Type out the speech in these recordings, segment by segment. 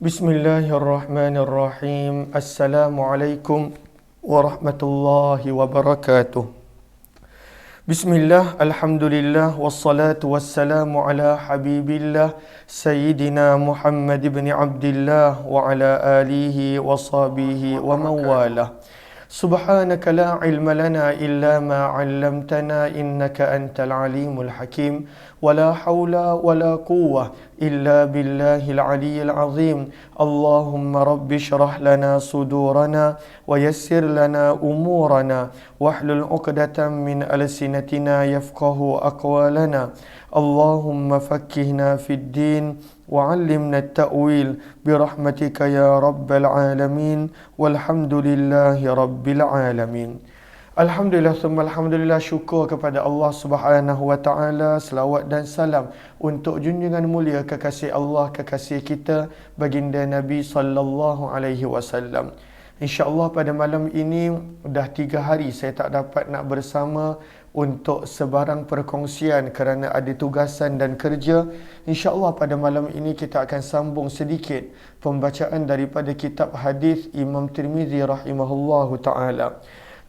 Bismillahirrahmanirrahim. Assalamualaikum warahmatullahi wabarakatuh. Bismillah, alhamdulillah, wassalatu wassalamu ala habibillah Sayyidina Muhammad ibn Abdillah wa ala alihi wa sahbihi wa mawalah. Subhanaka la ilma lana illa ma 'allamtana innaka antal alimul hakim. Wala haula wala quwwah illa billahil aliyyil azim. Allahumma rabbi shrah lana sudurana wa yassir lana umurana wahlul 'uqdatam min alsinatina yafqahu aqwalana. Allahumma fakkihna fid din وعلمنا التأويل برحمتك يا رب العالمين والحمد لله رب العالمين. Alhamdulillah, summa alhamdulillah, syukur kepada Allah Subhanahu wa taala, selawat dan salam untuk junjungan mulia kekasih Allah, kekasih kita, baginda Nabi sallallahu alaihi wasallam. InsyaAllah pada malam ini dah 3 hari saya tak dapat nak bersama untuk sebarang perkongsian kerana ada tugasan dan kerja. InsyaAllah pada malam ini kita akan sambung sedikit pembacaan daripada kitab hadis Imam Tirmizi rahimahullahu ta'ala.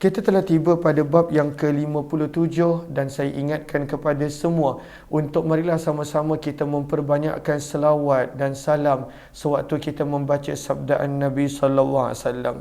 Kita telah tiba pada bab yang ke-57 dan saya ingatkan kepada semua untuk marilah sama-sama kita memperbanyakkan selawat dan salam sewaktu kita membaca sabdaan Nabi sallallahu alaihi wasallam.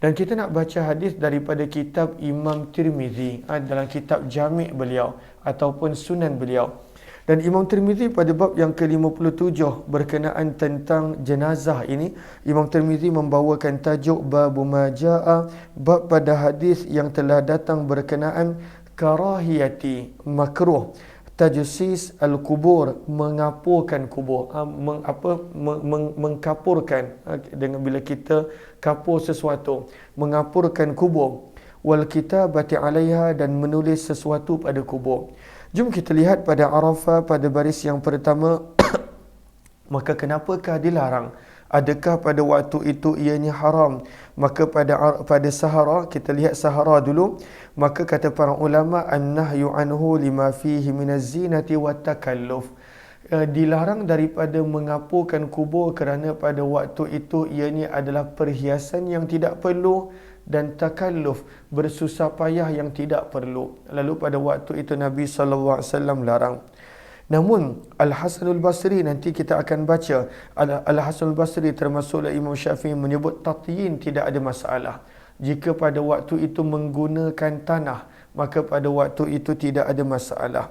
Dan kita nak baca hadis daripada kitab Imam Tirmizi dalam kitab Jami' beliau ataupun Sunan beliau. Dan Imam Tirmizi pada bab yang ke-57 berkenaan tentang jenazah ini, Imam Tirmizi membawakan tajuk Babu ma jaa, bab pada hadis yang telah datang berkenaan karahiyati makruh tajsis al-kubur, mengapurkan kubur, mengkapurkan, dengan bila kita kapur sesuatu, mengapurkan kubur, wal kitabati alaiha, dan menulis sesuatu pada kubur. Jom kita lihat pada Arafah pada baris yang pertama. Maka kenapakah dilarang? Adakah pada waktu itu ianya haram? Maka pada Sahara, kita lihat Sahara dulu. Maka kata para ulama, an-nahyu anhu lima fihi minaz zinati wat takalluf. Dilarang daripada mengapurkan kubur kerana pada waktu itu ianya adalah perhiasan yang tidak perlu dan takalluf, bersusah payah yang tidak perlu. Lalu pada waktu itu Nabi sallallahu alaihi wasallam larang. Namun Al-Hasanul Basri, nanti kita akan baca, Al-Hasanul Basri termasuklah Imam Syafi'i menyebut tatyin tidak ada masalah. Jika pada waktu itu menggunakan tanah, maka pada waktu itu tidak ada masalah.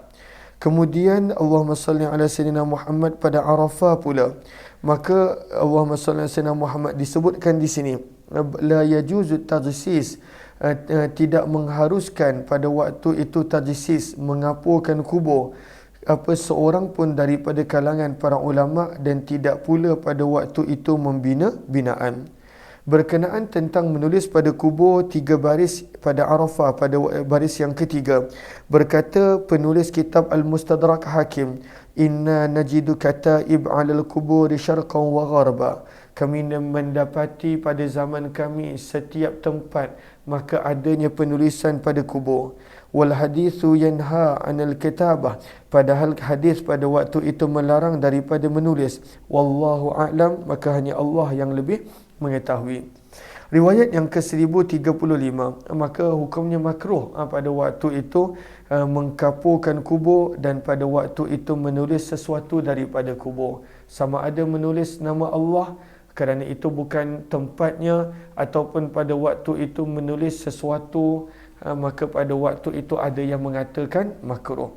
Kemudian Allahumma salli ala Sayyidina Muhammad pada Arafah pula. Maka Allahumma salli ala Sayyidina Muhammad disebutkan di sini, la yajuzu tajsis, tidak mengharuskan pada waktu itu tajsis, mengapurkan kubur, apa seorang pun daripada kalangan para ulama, dan tidak pula pada waktu itu membina binaan. Berkenaan tentang menulis pada kubur 3 baris pada Arafah pada baris yang ketiga, berkata penulis kitab Al-Mustadrak Hakim, inna najidu kataib 'alal kuburi syarqan wa gharba. Kami mendapati pada zaman kami setiap tempat maka adanya penulisan pada kubur. Wal hadithu yanha 'anil kitabah, padahal hadis pada waktu itu melarang daripada menulis. Wallahu a'lam, maka hanya Allah yang lebih mengetahui. Riwayat yang ke-1035, maka hukumnya makruh pada waktu itu mengkapurkan kubur, dan pada waktu itu menulis sesuatu daripada kubur. Sama ada menulis nama Allah kerana itu bukan tempatnya, ataupun pada waktu itu menulis sesuatu, maka pada waktu itu ada yang mengatakan makruh.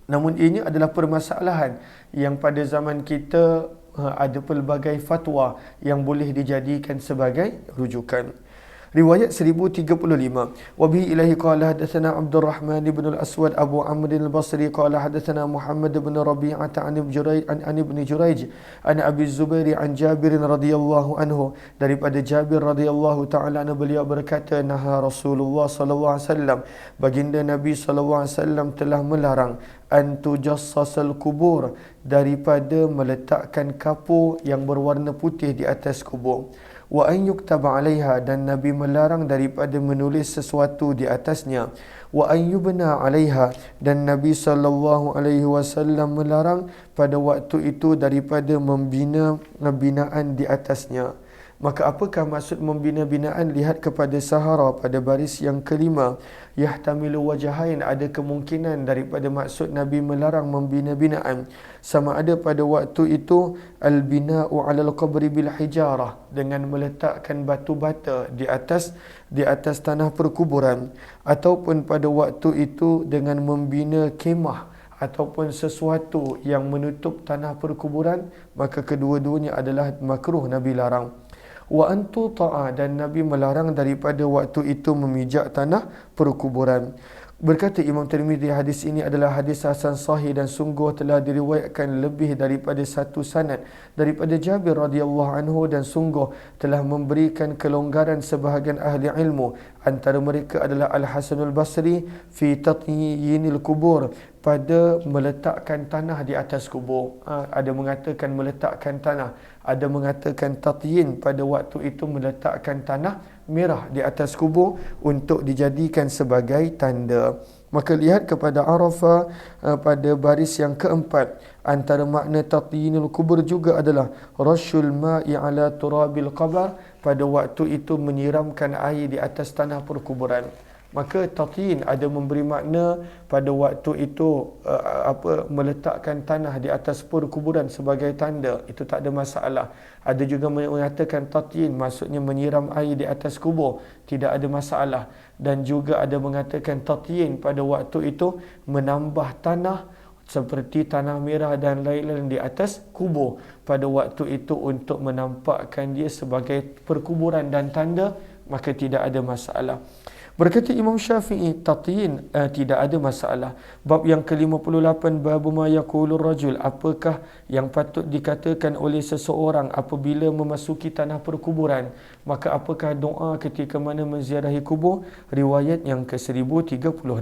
Namun ini adalah permasalahan yang pada zaman kita ada pelbagai fatwa yang boleh dijadikan sebagai rujukan. Riwayat 1035, wa bihi ilahi qala hadatsana Abdul Rahman ibn al-Aswad Abu Amr al-Basri qala hadatsana Muhammad ibn Rabi'ah an ibn Jurayj an Abi Zubair an Jabir radhiyallahu anhu, daripada Jabir radhiyallahu ta'ala anhu, beliau berkata, naha Rasulullah sallallahu alaihi wasallam, baginda Nabi sallallahu alaihi wasallam telah melarang an tujassasal kubur, daripada meletakkan kapur yang berwarna putih di atas kubur. Wa an yuktaba 'alaiha, dan Nabi melarang daripada menulis sesuatu di atasnya. wa an yubna 'alaiha, dan Nabi sallallahu alaihi wasallam melarang pada waktu itu daripada membina binaan di atasnya. Maka apakah maksud membina binaan? Lihat kepada Sahara pada baris yang kelima. Yahtamilu wajahain, ada kemungkinan daripada maksud Nabi melarang membina binaan. Sama ada pada waktu itu al-bina'u 'alal qabri bil hijarah, dengan meletakkan batu bata di atas tanah perkuburan, ataupun pada waktu itu dengan membina kemah ataupun sesuatu yang menutup tanah perkuburan, maka kedua-duanya adalah makruh, Nabi larang. Wa antu ta'a, dan Nabi melarang daripada waktu itu memijak tanah perkuburan. Berkata Imam Tirmizi, hadis ini adalah hadis hasan sahih dan sungguh telah diriwayatkan lebih daripada satu sanad daripada Jabir radhiyallahu anhu, dan sungguh telah memberikan kelonggaran sebahagian ahli ilmu. Antara mereka adalah Al-Hasanul Basri fi tatyinil kubur, pada meletakkan tanah di atas kubur. Ada mengatakan meletakkan tanah, ada mengatakan tatyin, pada waktu itu meletakkan tanah merah di atas kubur untuk dijadikan sebagai tanda. Maka lihat kepada Arafah pada baris yang keempat. Antara makna tatyinul kubur juga adalah rasyul ma'i ala turabil qabr, pada waktu itu menyiramkan air di atas tanah perkuburan. Maka tatyin ada memberi makna pada waktu itu meletakkan tanah di atas perkuburan sebagai tanda, itu tak ada masalah. Ada juga mengatakan tatyin maksudnya menyiram air di atas kubur, tidak ada masalah. Dan juga ada mengatakan tatyin pada waktu itu menambah tanah seperti tanah merah dan lain-lain di atas kubur pada waktu itu untuk menampakkan dia sebagai perkuburan dan tanda, maka tidak ada masalah. Berkata Imam Syafi'i, tatyin tidak ada masalah. Bab yang ke-58, bab ma yaqulur rajul, apakah yang patut dikatakan oleh seseorang apabila memasuki tanah perkuburan. Maka apakah doa ketika mana menziarahi kubur? Riwayat yang ke-1036.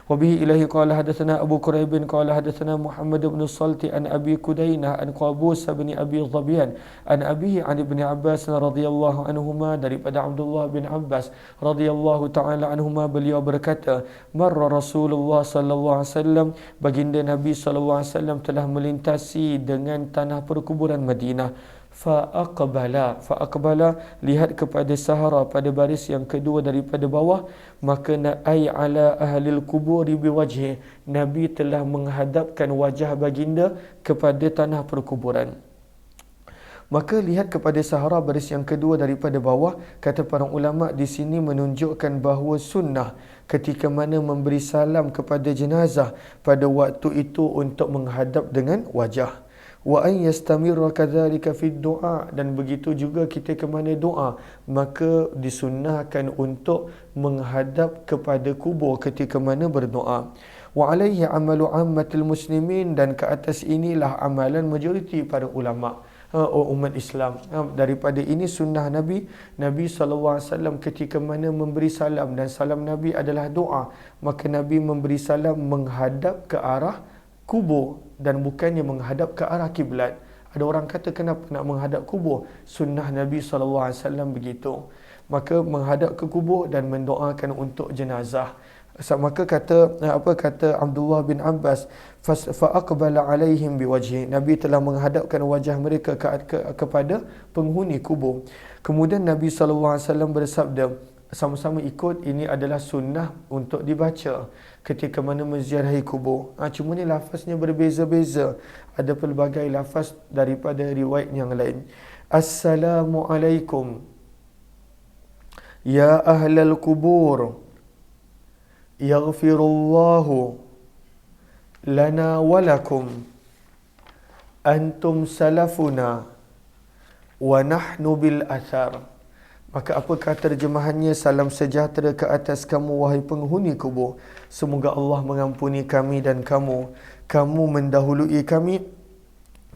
Wa bihi ilahi qala hadatsana Abu Quraib qala hadatsana Muhammad bin Salti an Abi Kudainah an Qabus bin Abi Dhabian an abihi an Ibn Abbas radhiyallahu anhuma, daripada Abdullah bin Abbas radhiyallahu ta'ala anhuma, beliau berkata, marra Rasulullah sallallahu alaihi wasallam, baginda Nabi sallallahu alaihi wasallam telah melintasi dengan tanah perkuburan Madinah. Fa'aqbala, lihat kepada Sahara pada baris yang kedua daripada bawah. Maka ai ala ahlil kuburi biwajhi, Nabi telah menghadapkan wajah baginda kepada tanah perkuburan. Maka lihat kepada Sahara baris yang kedua daripada bawah. Kata para ulama, di sini menunjukkan bahawa sunnah ketika mana memberi salam kepada jenazah pada waktu itu untuk menghadap dengan wajah. Wa an yastamirra kadzalika fid du'a, dan begitu juga kita ke mana doa, maka disunnahkan untuk menghadap kepada kubur ketika mana berdoa. Wa alaihi amalu ammatil muslimin, dan ke atas inilah amalan majoriti para ulama umat Islam. Daripada ini sunnah Nabi SAW ketika mana memberi salam, dan salam Nabi adalah doa, maka Nabi memberi salam menghadap ke arah kubur dan bukannya menghadap ke arah kiblat. Ada orang kata kenapa nak menghadap kubur? Sunnah Nabi SAW begitu. Maka menghadap ke kubur dan mendoakan untuk jenazah. Maka kata Abdullah bin Abbas, fa'aqbala alaihim biwajhi, Nabi telah menghadapkan wajah mereka kepada penghuni kubur. Kemudian Nabi SAW bersabda, sama-sama ikut, ini adalah sunnah untuk dibaca ketika mana menziarahi kubur. Cuma ni lafaznya berbeza-beza, ada pelbagai lafaz daripada riwayat yang lain. Assalamualaikum ya ahlal kubur, yaghfirullahu lana walakum, antum salafuna wa nahnu bil athar. Maka apakah terjemahannya? Salam sejahtera ke atas kamu wahai penghuni kubur, semoga Allah mengampuni kami dan kamu mendahului kami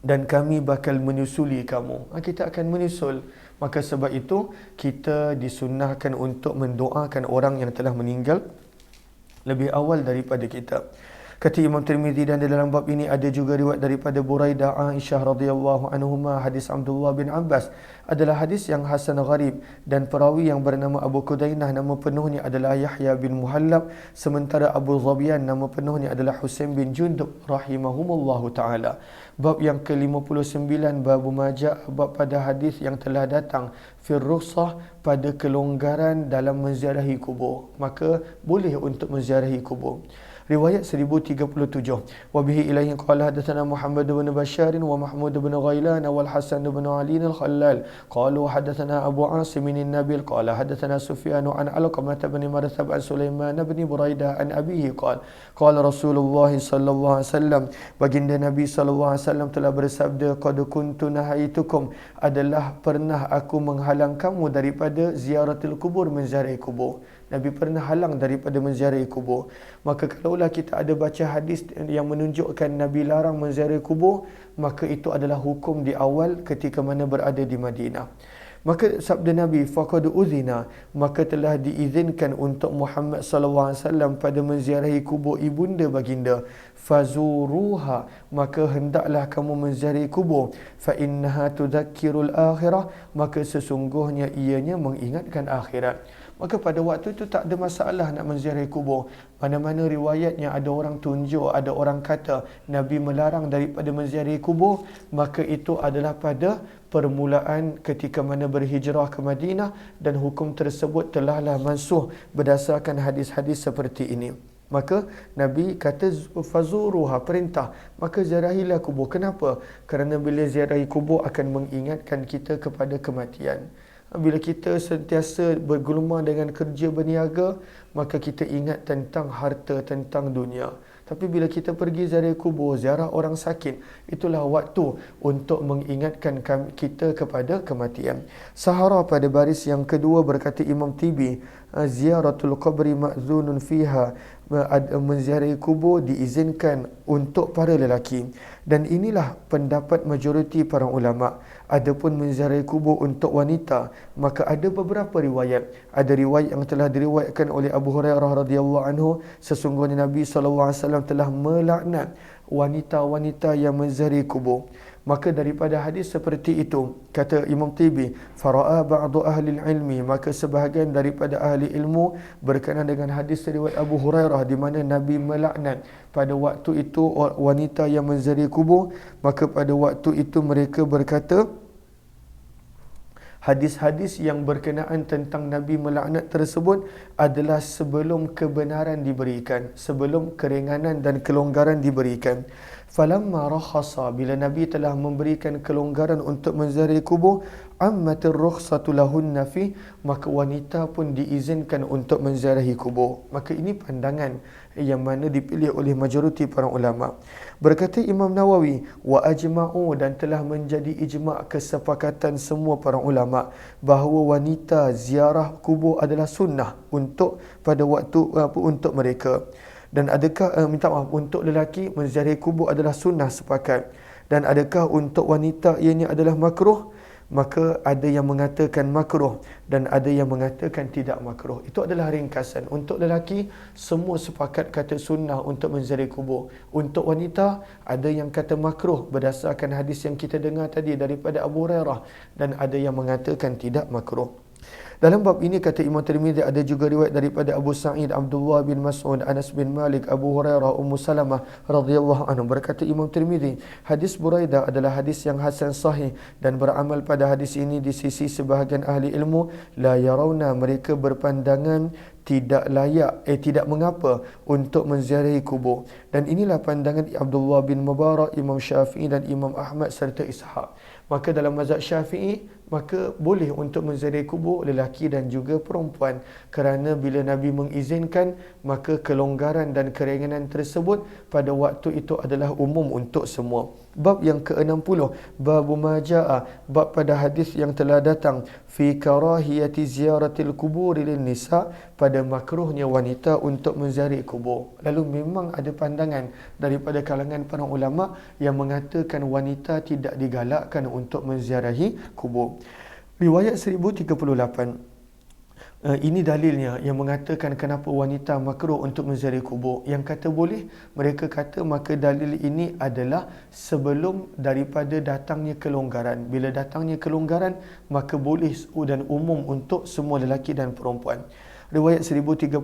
dan kami bakal menyusuli kamu. Kita akan menyusul. Maka sebab itu kita disunnahkan untuk mendoakan orang yang telah meninggal lebih awal daripada kita. Kata Imam Tirmizi, dan dalam bab ini ada juga riwayat daripada Buraidah Aisyah radhiyallahu anhuma, hadis Abdullah bin Abbas adalah hadis yang hasan gharib, dan perawi yang bernama Abu Qudainah nama penuhnya adalah Yahya bin Muhallab, sementara Abu Zabian nama penuhnya adalah Husain bin Jundub rahimahumullahu taala. Bab yang ke-59, bab majaa, bab pada hadis yang telah datang fir rukhsah, pada kelonggaran dalam menziarahi kubur, maka boleh untuk menziarahi kubur. Riwayat 1037. Wa bihi ilaihi qala hadatsana Muhammad bin Bashar wa Mahmud bin Ghailan wal Hasan bin Ali al-Khallal qalu hadatsana Abu Asim bin Nabil qala hadatsana Sufyan an Alqamah bin Marthab an Sulaiman bin Buraidah an abihi qala Rasulullah sallallahu alaihi wasallam, baginda Nabi sallallahu alaihi wasallam telah bersabda, qad kuntu nahaitukum, adalah pernah aku menghalang kamu daripada ziaratil kubur, menziarahi kubur. Nabi pernah halang daripada menziarahi kubur. Maka kalaulah kita ada baca hadis yang menunjukkan Nabi larang menziarahi kubur, maka itu adalah hukum di awal ketika mana berada di Madinah. Maka sabda Nabi, faqad uzina, maka telah diizinkan untuk Muhammad sallallahu alaihi wasallam pada menziarahi kubur ibunda baginda. Fazuruha, maka hendaklah kamu menziarahi kubur. Fa innaha tudzakkirul akhirah, maka sesungguhnya ianya mengingatkan akhirat. Maka pada waktu itu tak ada masalah nak menziarahi kubur. Mana-mana riwayatnya ada orang tunjuk, ada orang kata Nabi melarang daripada menziarahi kubur, maka itu adalah pada permulaan ketika mana berhijrah ke Madinah, dan hukum tersebut telahlah mansuh berdasarkan hadis-hadis seperti ini. Maka Nabi kata fazuruha, perintah, maka ziarahilah kubur. Kenapa? Kerana bila ziarahi kubur akan mengingatkan kita kepada kematian. Bila kita sentiasa bergelumang dengan kerja berniaga, maka kita ingat tentang harta, tentang dunia. Tapi bila kita pergi ziarah kubur, ziarah orang sakit, itulah waktu untuk mengingatkan kita kepada kematian. Sahara pada baris yang kedua berkata Imam Tibi, ziaratul qabri ma'zunun fiha, menziarahi kubur diizinkan untuk para lelaki. Dan inilah pendapat majoriti para ulama. Adapun menziarahi kubur untuk wanita, maka ada beberapa riwayat. Ada riwayat yang telah diriwayatkan oleh Abu Hurairah radhiyallahu anhu, sesungguhnya Nabi sallallahu alaihi wasallam telah melaknat wanita-wanita yang menziarahi kubur. Maka daripada hadis seperti itu, kata Imam Tibi, fara'a ba'du ahli ilmi, maka sebahagian daripada ahli ilmu berkenaan dengan hadis riwayat Abu Hurairah di mana Nabi melaknat pada waktu itu wanita yang menziarahi kubur, maka pada waktu itu mereka berkata hadis-hadis yang berkenaan tentang Nabi melaknat tersebut adalah sebelum kebenaran diberikan, sebelum keringanan dan kelonggaran diberikan. Falamma rakhasa, bila Nabi telah memberikan kelonggaran untuk menziarahi kubur, ammatir rukhsatu lahunna fi, maka wanita pun diizinkan untuk menziarahi kubur. Maka ini pandangan yang mana dipilih oleh majoriti para ulama. Berkata Imam Nawawi, wa ajma'u, dan telah menjadi ijma' kesepakatan semua para ulama bahawa wanita ziarah kubur adalah sunnah untuk pada waktu untuk mereka. Dan adakah untuk lelaki menziarahi kubur adalah sunnah, sepakat. Dan adakah untuk wanita ianya adalah makruh? Maka ada yang mengatakan makruh dan ada yang mengatakan tidak makruh. Itu adalah ringkasan. Untuk lelaki semua sepakat kata sunnah untuk menziarahi kubur. Untuk wanita ada yang kata makruh berdasarkan hadis yang kita dengar tadi daripada Abu Hurairah, dan ada yang mengatakan tidak makruh. Dalam bab ini kata Imam Tirmizi ada juga riwayat daripada Abu Sa'id, Abdullah bin Mas'ud, Anas bin Malik, Abu Hurairah, Ummu Salamah radhiyallahu anhu. Berkata Imam Tirmizi, hadis Buraidah adalah hadis yang hasan sahih, dan beramal pada hadis ini di sisi sebahagian ahli ilmu, la yarawna, mereka berpandangan tidak layak, tidak mengapa untuk menziarahi kubur. Dan inilah pandangan Abdullah bin Mubarak, Imam Syafi'i dan Imam Ahmad serta Ishaq. Maka dalam mazhab Syafi'i, maka boleh untuk menziarahi kubur lelaki dan juga perempuan, kerana bila Nabi mengizinkan, maka kelonggaran dan keringanan tersebut pada waktu itu adalah umum untuk semua. Bab yang ke-60, bab majaa, bab pada hadis yang telah datang fi karahiyati ziyaratil kubur lin nisa, pada makruhnya wanita untuk menziarahi kubur. Lalu memang ada pandangan daripada kalangan para ulama yang mengatakan wanita tidak digalakkan untuk menziarahi kubur. Riwayat 1038, Ini dalilnya yang mengatakan kenapa wanita makruh untuk menziarahi kubur. Yang kata boleh, mereka kata maka dalil ini adalah sebelum daripada datangnya kelonggaran. Bila datangnya kelonggaran, maka boleh dan umum untuk semua lelaki dan perempuan. Riwayat 1038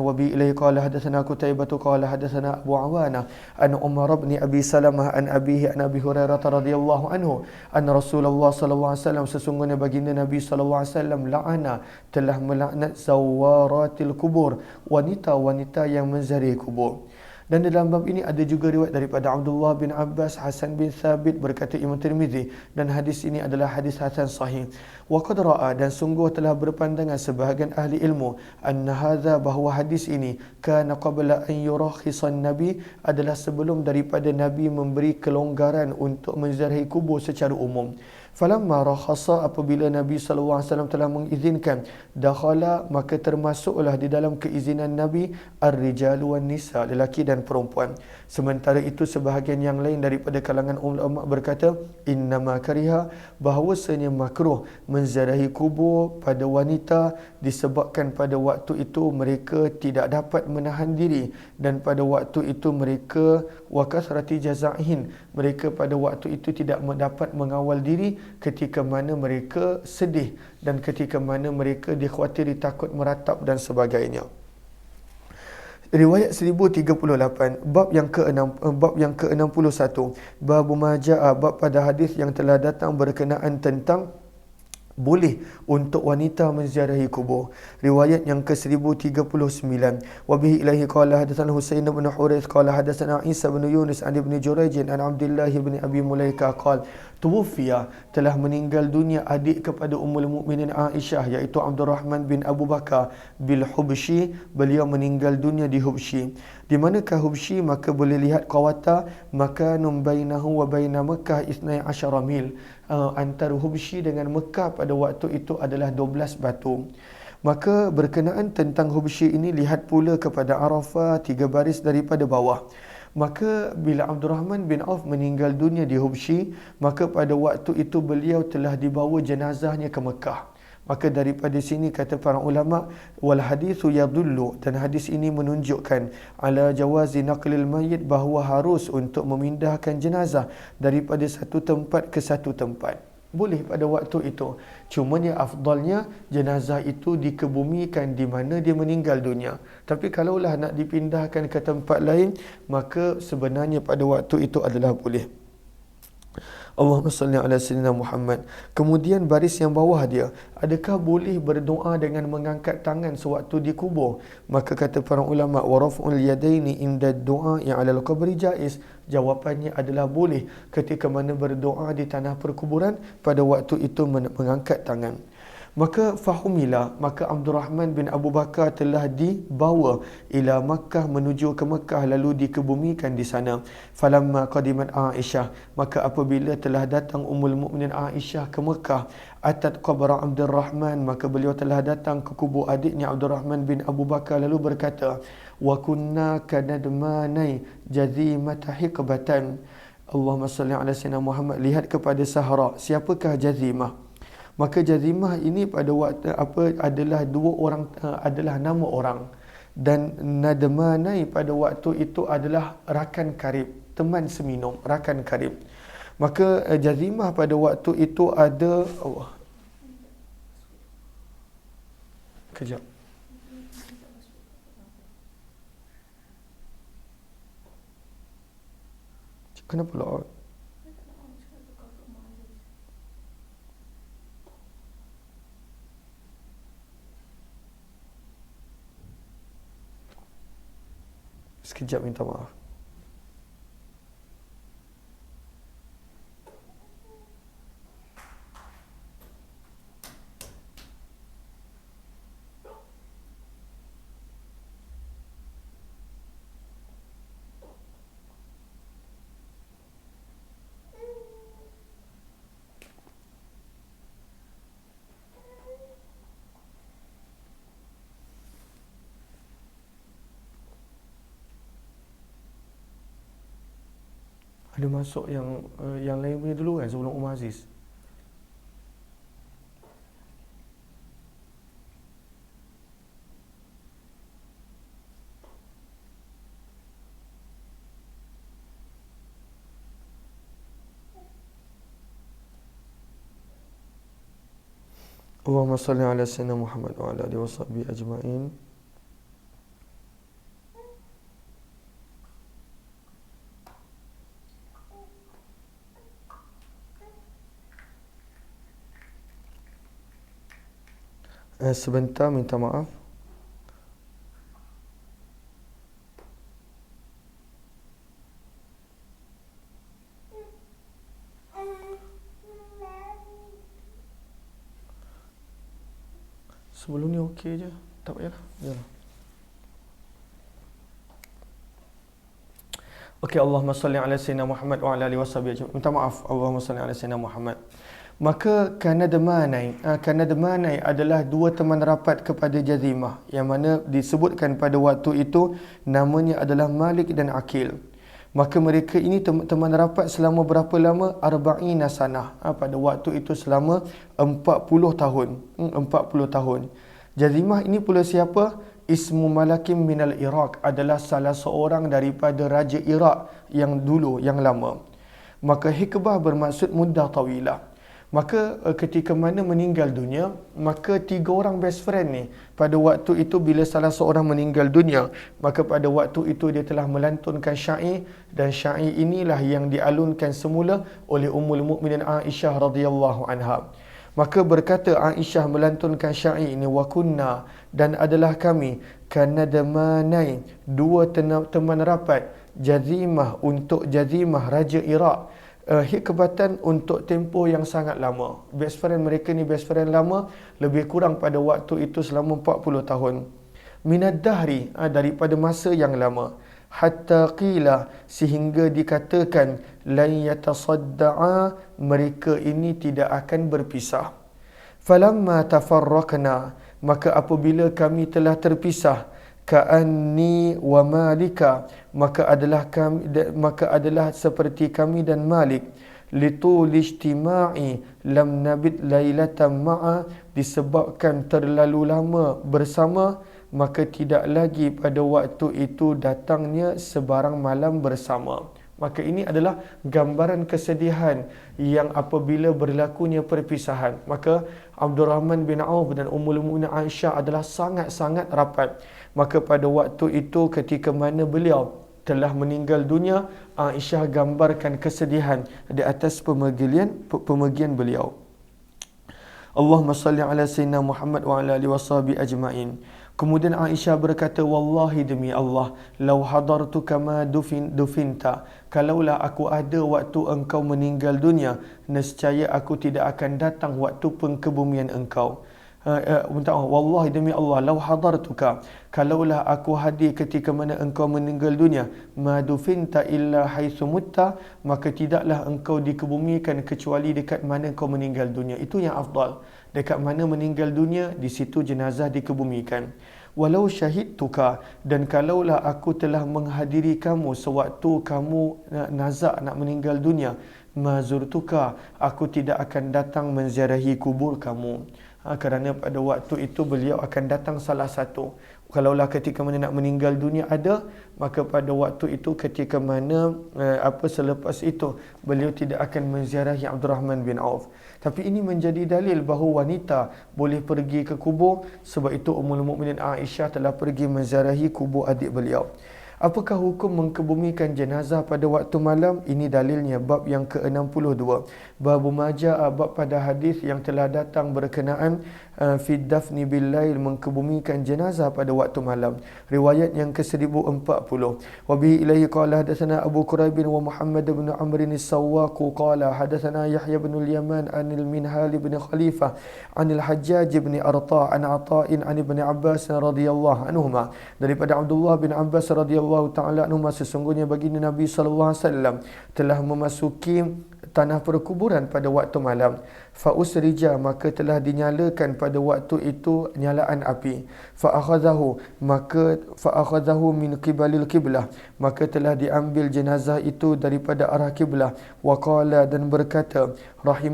wa bi ilaihi qala hadatsana Qutaibah qala hadatsana Abu Awana an Umar bin Abi Salamah an abihi an Abi Hurairah radhiyallahu anhu anna Rasulullah sallallahu alaihi wasallam sesungguhnya baginda Nabi sallallahu alaihi wasallam la'ana telah melaknat zawaratil kubur, wanita-wanita yang menziarahi kubur. Dan dalam bab ini ada juga riwayat daripada Abdullah bin Abbas, Hasan bin Thabit, berkata Imam Tirmizi, dan hadis ini adalah hadis hasan sahih. Wa qad ra'a, dan sungguh telah berpandangan sebahagian ahli ilmu, anna hadza, bahawa hadis ini kana qabla an yurakhisan nabi, adalah sebelum daripada Nabi memberi kelonggaran untuk menziarahi kubur secara umum. Falamma rakhasa, apabila Nabi sallallahu alaihi wasallam telah mengizinkan, dakhala, maka termasuklah di dalam keizinan Nabi ar-rijalu wan nisa, lelaki dan perempuan. Sementara itu sebahagian yang lain daripada kalangan ulama berkata, innama kariha, bahawasanya makruh menziarahi kubur pada wanita disebabkan pada waktu itu mereka tidak dapat menahan diri, dan pada waktu itu mereka wa kasrati jazaihin, mereka pada waktu itu tidak dapat mengawal diri ketika mana mereka sedih dan ketika mana mereka dikhawatiri takut meratap dan sebagainya. Riwayat 1038, bab yang ke-61, bab majaa, bab pada hadis yang telah datang berkenaan tentang boleh untuk wanita menziarahi kubur. Riwayat yang ke-1039, wa bihi ilaihi qala hadatsana Husain bin Hurayth qala hadatsana Isa bin Yunus an ibn Jurayj an Abdullah bin Abi Mulaika qala tuwfiya, telah meninggal dunia adik kepada Ummul Mukminin Aisyah, iaitu Abdurrahman bin Abu Bakar bil Hubshi, beliau meninggal dunia di Hubshi. Di manakah Hubshi? Maka boleh lihat qawata makanum bainahu wa baina Makkah 12 mil, antara Hubshi dengan Mekah pada waktu itu adalah 12 batu. Maka berkenaan tentang Hubshi ini, lihat pula kepada Arafah 3 baris daripada bawah. Maka bila Abdurrahman bin Auf meninggal dunia di Hubshi, maka pada waktu itu beliau telah dibawa jenazahnya ke Mekah. Maka daripada sini kata para ulama, wal hadithu yadullu, dan hadis ini menunjukkan ala jawazi naqlil mayyit, bahawa harus untuk memindahkan jenazah daripada satu tempat ke satu tempat. Boleh pada waktu itu. Cumanya afdalnya jenazah itu dikebumikan di mana dia meninggal dunia. Tapi kalaulah nak dipindahkan ke tempat lain, maka sebenarnya pada waktu itu adalah boleh. Allahumma salli ala sayyidina Muhammad. Kemudian baris yang bawah dia, adakah boleh berdoa dengan mengangkat tangan sewaktu dikubur? Maka kata para ulama, wa raf'ul yadaini inda du'a ya 'ala al-qabri jaiz. Jawapannya adalah boleh ketika mana berdoa di tanah perkuburan, pada waktu itu mengangkat tangan. Maka fahumila, maka Abdurrahman bin Abu Bakar telah dibawa ila Makkah, menuju ke Makkah, lalu dikebumikan di sana. Falamma qadimat Aisyah, maka apabila telah datang Ummul Mukminin Aisyah ke Makkah, atat qabra Abdurrahman, maka beliau telah datang ke kubur adiknya Abdurrahman bin Abu Bakar, lalu berkata, wa kunna kanadmanai jazimata hiqbatan. Allahumma salli ala sayyidina Muhammad. Lihat kepada Sahara, siapakah Jazimah? Maka Jazimah ini pada waktu adalah dua orang, adalah nama orang, dan Nadmanai pada waktu itu adalah rakan karib, teman seminum, rakan karib. Maka Jazimah pada waktu itu ada kejap. Kenapa lah? Sekejap, minta maaf. Ada masuk yang lain punya dulu kan sebelum Umar Aziz. Allahumma salli ala sayyidina Muhammad wa ala alihi washabihi ajma'in. Sebentar, minta maaf. Sebelum ni okey je. Tak payahlah. Yalah. Okey, Allahumma salli ala sayyidina Muhammad wa ala alihi washabihi ajma'in. Minta maaf. Allahumma salli ala sayyidina Muhammad. Maka Kanadamanai adalah dua teman rapat kepada Jazimah, yang mana disebutkan pada waktu itu namanya adalah Malik dan Akil. Maka mereka ini teman rapat selama berapa lama? Arba'ina sanah. Pada waktu itu selama 40 tahun. 40 tahun. Jazimah ini pula siapa? Ismu Malakim minal Iraq, adalah salah seorang daripada Raja Iraq yang dulu, yang lama. Maka hikbah bermaksud muddah tawilah. Maka ketika mana meninggal dunia, maka 3 orang best friend ni pada waktu itu bila salah seorang meninggal dunia, maka pada waktu itu dia telah melantunkan syair, dan syair inilah yang dialunkan semula oleh Ummul Mukminin Aisyah radhiyallahu anha. Maka berkata Aisyah melantunkan syair ini, wa kunna, dan adalah kami, kanadamanai, dua teman rapat, Jazimah untuk Jazimah Raja Iraq, hikbatan untuk tempoh yang sangat lama. Best friend mereka ni best friend lama, lebih kurang pada waktu itu selama 40 tahun. Minad dahri, daripada masa yang lama. Hatta qila, sehingga dikatakan, lan yatasadda'a, mereka ini tidak akan berpisah. Falamma tafarraqna, maka apabila kami telah terpisah, ka'anni wa malika, maka adalah seperti kami dan Malik, litul ijtima'i lam nabit lailatan ma'a, disebabkan terlalu lama bersama, maka tidak lagi pada waktu itu datangnya sebarang malam bersama. Maka ini adalah gambaran kesedihan yang apabila berlakunya perpisahan. Maka Abdul Rahman bin Auf dan Ummul Mukminin Aisyah adalah sangat-sangat rapat. Maka pada waktu itu ketika mana beliau telah meninggal dunia, Aisyah gambarkan kesedihan di atas pemergian beliau. Allahumma salli ala sayyidina Muhammad wa ala alihi washabihi ajma'in. Kemudian Aisyah berkata, wallahi demi Allah, lau hadartu kama dufinta, kalaulah aku ada waktu engkau meninggal dunia, nescaya aku tidak akan datang waktu pengkebumian engkau. Wallahi demi Allah, lau hadartuka, kalaulah aku hadir ketika mana engkau meninggal dunia, ma dufinta illa haitsu mutta, maka tidaklah engkau dikebumikan kecuali dekat mana engkau meninggal dunia. Itu yang afdal. Dekat mana meninggal dunia, di situ jenazah dikebumikan. Walau syahidtuka, dan kalaulah aku telah menghadiri kamu sewaktu kamu nazak nak meninggal dunia, mazurtuka, aku tidak akan datang menziarahi kubur kamu. Kerana pada waktu itu beliau akan datang salah satu. Kalaulah ketika mana nak meninggal dunia ada, maka pada waktu itu ketika mana selepas itu beliau tidak akan menziarahi Abdul Rahman bin Auf. Tapi ini menjadi dalil bahawa wanita boleh pergi ke kubur, sebab itu Ummul Mukminin Aisyah telah pergi menziarahi kubur adik beliau. Apakah hukum mengkebumikan jenazah pada waktu malam? Ini dalilnya bab yang ke-62. Bab majaa, bab pada hadis yang telah datang berkenaan fi dafni bil lail, mengkebumikan jenazah pada waktu malam. Riwayat yang ke-1040. Wa bihi ilaihi qala hadatsana Abu Quraib wa Muhammad bin Amr as-Sawwaq qala hadatsana Yahya bin al-Yaman anil Minhal bin Khalifah anil Hajjaj bin Arta an Ata'in an Ibn Abbas radhiyallahu anhuma, daripada Abdullah bin Abbas radhiyallahu ta'ala anhuma, sesungguhnya baginda Nabi sallallahu alaihi wasallam telah memasuki tanah perkuburan pada waktu malam. Fa usrija, maka telah dinyalakan pada waktu itu nyalaan api. Fa akhadhahu min qibalil qiblah, maka telah diambil jenazah itu daripada arah kiblah. Wa qala, dan berkata,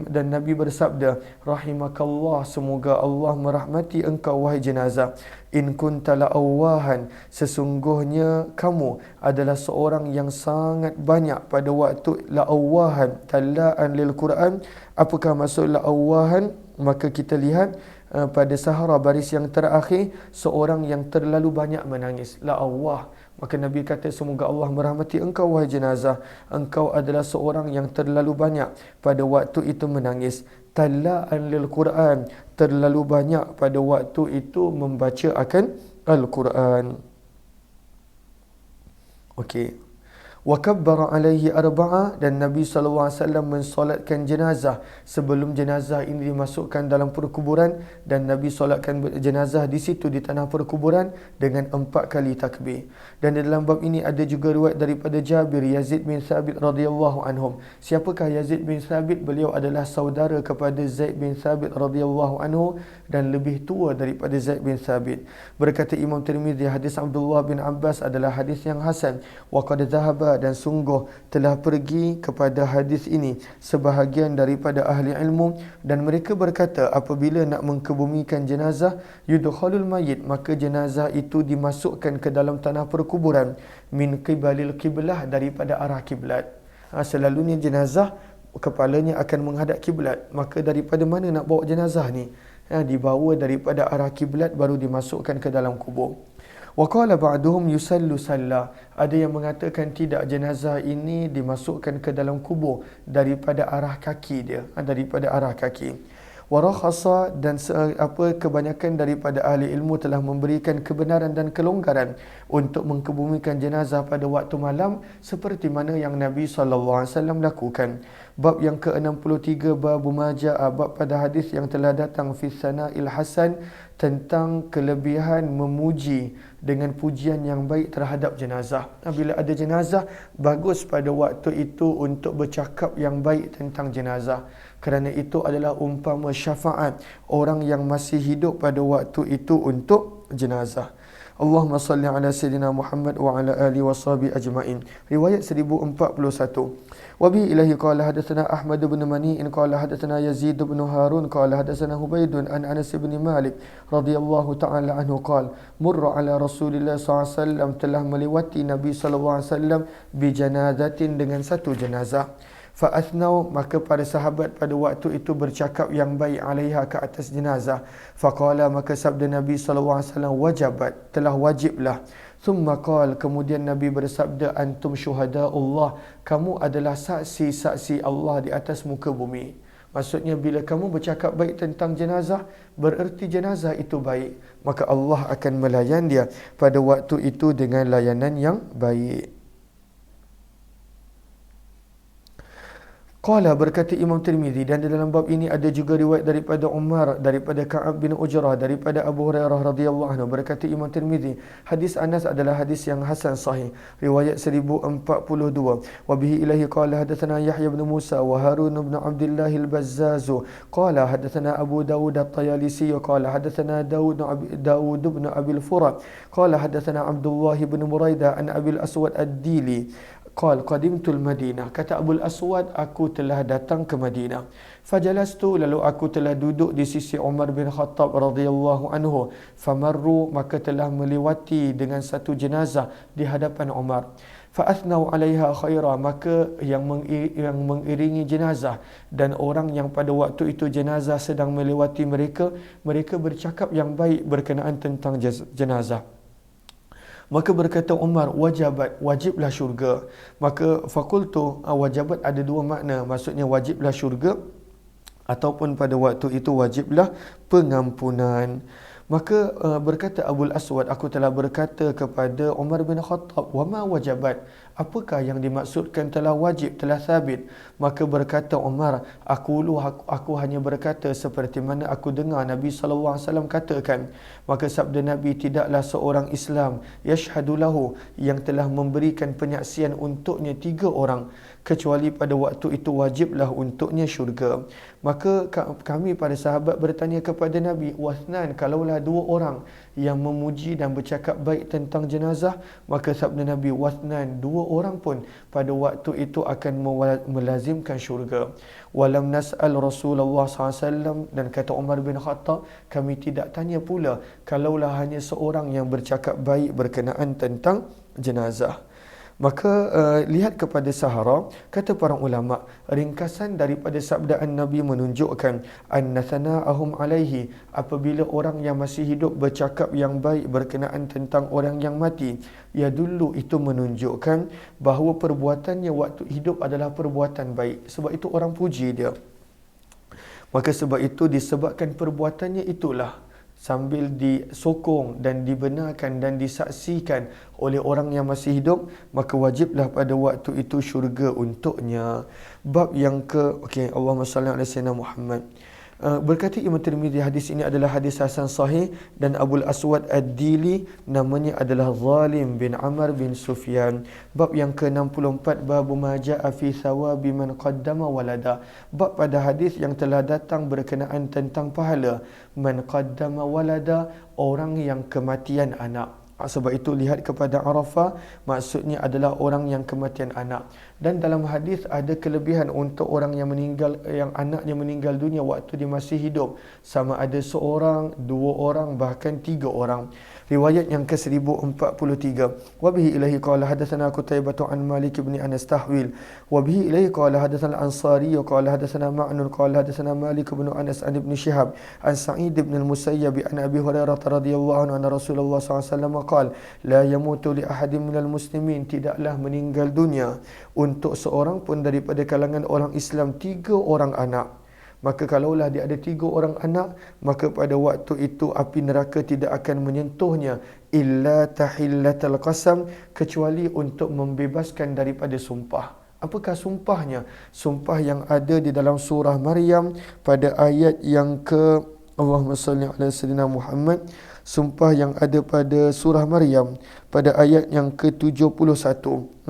dan Nabi bersabda, rahimakallah, semoga Allah merahmati engkau wahai jenazah. In kunta la'awahan, sesungguhnya kamu adalah seorang yang sangat banyak pada waktu la'awahan, talaan lil Quran. Apakah maksud la'awahan? Maka kita lihat pada sahara baris yang terakhir seorang yang terlalu banyak menangis. La Allah. Maka Nabi kata, semoga Allah merahmati engkau wahai jenazah. Engkau adalah seorang yang terlalu banyak pada waktu itu menangis. Tala'an lil Quran, terlalu banyak pada waktu itu membaca akan Al-Quran. Okey. Wa kabbara alaihi arba'a, dan Nabi SAW mensolatkan jenazah sebelum jenazah ini dimasukkan dalam perkuburan, dan Nabi solatkan jenazah di situ di tanah perkuburan dengan 4 kali takbir. Dan di dalam bab ini ada juga riwayat daripada Jabir Yazid bin Thabit radhiyallahu anhum. Siapakah Yazid bin Thabit? Beliau adalah saudara kepada Zaid bin Thabit radhiyallahu anhu dan lebih tua daripada Zaid bin Thabit. Berkata Imam Tirmizi, hadis Abdullah bin Abbas adalah hadis yang hasan. Wa qad dhahaba, dan sungguh telah pergi kepada hadis ini sebahagian daripada ahli ilmu, dan mereka berkata apabila nak mengkebumikan jenazah, yudkhalul mayyit, maka jenazah itu dimasukkan ke dalam tanah perkuburan, min qibalil qiblah, daripada arah kiblat. Selalunya jenazah kepalanya akan menghadap kiblat, maka daripada mana nak bawa jenazah ni? Dibawa daripada arah kiblat baru dimasukkan ke dalam kubur. Wa qala ba'duhum yusallu salla. Ada yang mengatakan tidak, jenazah ini dimasukkan ke dalam kubur daripada arah kaki dia, daripada arah kaki. Wa rakhasa, dan kebanyakan daripada ahli ilmu telah memberikan kebenaran dan kelonggaran untuk mengkebumikan jenazah pada waktu malam seperti mana yang Nabi SAW lakukan. Bab yang ke-63, bab majaa, bab pada hadis yang telah datang fi sana'il hasan, tentang kelebihan memuji dengan pujian yang baik terhadap jenazah. Bila ada jenazah, bagus pada waktu itu untuk bercakap yang baik tentang jenazah, kerana itu adalah umpama syafaat orang yang masih hidup pada waktu itu untuk jenazah. Allahumma salli ala Sayyidina Muhammad wa ala alihi wa sahbihi ajma'in. Riwayat 1041. Wa bihi ilahi qala hadatsana Ahmad bin Mani'in qala hadatsana Yazid bin Harun qala hadatsana Hubaidun an Anas bin Malik radhiyallahu ta'ala anhu qala murra ala Rasulillah sallallahu alaihi wasallam, telah melewati Nabi sallallahu alaihi wasallam bi janazatin, dengan satu jenazah. Fa'athnau, maka para sahabat pada waktu itu bercakap yang baik alaiha, ke atas jenazah. Faqala, maka sabda Nabi SAW, wajabat, telah wajiblah. Thumma qala, kemudian Nabi bersabda, antum syuhada'ullah, kamu adalah saksi-saksi Allah di atas muka bumi. Maksudnya bila kamu bercakap baik tentang jenazah, bererti jenazah itu baik, maka Allah akan melayan dia pada waktu itu dengan layanan yang baik. Qala, berkata Imam Tirmizi, dan dalam bab ini ada juga riwayat daripada Umar, daripada Ka'ab bin Ujrah, daripada Abu Hurairah radhiyallahu anhu. Berkata Imam Tirmizi, hadis Anas adalah hadis yang hasan sahih. Riwayat 1042. Wa bihi ilahi qala hadatsana Yahya bin Musa wa Harun bin Abdullah al-Bazzaz qala hadatsana Abu Dawud at-Tayalisi qala hadatsana Dawud bin Abi al-Furat qala hadatsana Abdullah bin Muraidah an Abi al-Aswad ad-Dili qal qadimtul Madinah, kata Abul Aswad, aku telah datang ke Madinah. Fajalastu, lalu aku telah duduk di sisi Umar bin Khattab radhiyallahu anhu. Famarru, maka telah melewati dengan satu jenazah di hadapan Umar. Fa'athnau 'alaiha khaira, maka yang mengiringi jenazah dan orang yang pada waktu itu jenazah sedang melewati mereka bercakap yang baik berkenaan tentang jenazah. Maka berkata Umar, wajabat, wajiblah syurga. Maka fakultu, wajabat ada dua makna, maksudnya wajiblah syurga ataupun pada waktu itu wajiblah pengampunan. Maka berkata Abul Aswad, aku telah berkata kepada Umar bin Khattab, wama wajabat, apakah yang dimaksudkan telah wajib, telah sabit? Maka berkata Umar, aku hanya berkata seperti mana aku dengar Nabi SAW katakan. Maka sabda Nabi, tidaklah seorang Islam yashhadu lahu, yang telah memberikan penyaksian untuknya 3 orang, kecuali pada waktu itu wajiblah untuknya syurga. Maka kami para sahabat bertanya kepada Nabi, wasnan, kalaulah 2 orang yang memuji dan bercakap baik tentang jenazah? Maka sabda Nabi, wasnan, 2 orang pun pada waktu itu akan melazimkan syurga. Walam nas'al Rasulullah SAW, dan kata Umar bin Khattab, kami tidak tanya pula kalaulah hanya seorang yang bercakap baik berkenaan tentang jenazah. Maka lihat kepada sahara, kata para ulama, ringkasan daripada sabda Nabi menunjukkan anna thana'ahum alaihi, apabila orang yang masih hidup bercakap yang baik berkenaan tentang orang yang mati, ya dulu itu menunjukkan bahawa perbuatannya waktu hidup adalah perbuatan baik. Sebab itu orang puji dia. Maka sebab itu disebabkan perbuatannya itulah sambil disokong dan dibenarkan dan disaksikan oleh orang yang masih hidup, maka wajiblah pada waktu itu syurga untuknya. Bab yang Allahumma salli ala sayyidina Muhammad. Berkata Imam Tirmizi, hadis ini adalah hadis hasan sahih, dan Abul Aswad Ad-Dili namanya adalah Zalim bin Amr bin Sufyan. Bab yang ke-64, bab ma jaa fi thawabi man qaddama walada. Bab pada hadis yang telah datang berkenaan tentang pahala man qaddama walada, orang yang kematian anak. Sebab itu lihat kepada Arafah, maksudnya adalah orang yang kematian anak. Dan dalam hadis ada kelebihan untuk orang yang meninggal, yang anaknya meninggal dunia waktu dia masih hidup, sama ada seorang, dua orang, bahkan tiga orang. Riwayat yang ke-1043, wa bihi ilaihi qala hadatsana Qutaibah an Malik bin Anas tahwil, wa bihi ilaihi qala hadatsana Al-Ansari qala hadatsana Ma'nun qala hadatsana Malik bin Anas an Ibn Shihab an Sa'id bin Al-Musayyab an Abi Hurairah radhiyallahu anhu anna Rasulullah sallallahu alaihi wasallam qala la yamutu li ahadin minal muslimin, tidaklah meninggal dunia untuk seorang pun daripada kalangan orang Islam tiga orang anak. Maka kalaulah dia ada tiga orang anak, maka pada waktu itu api neraka tidak akan menyentuhnya illa tahillatal qasam, kecuali untuk membebaskan daripada sumpah. Apakah sumpahnya? Sumpah yang ada di dalam surah Maryam pada ayat yang ke Allahumma salli ala sayyidina Muhammad. Sumpah yang ada pada surah Maryam pada ayat yang ke-71,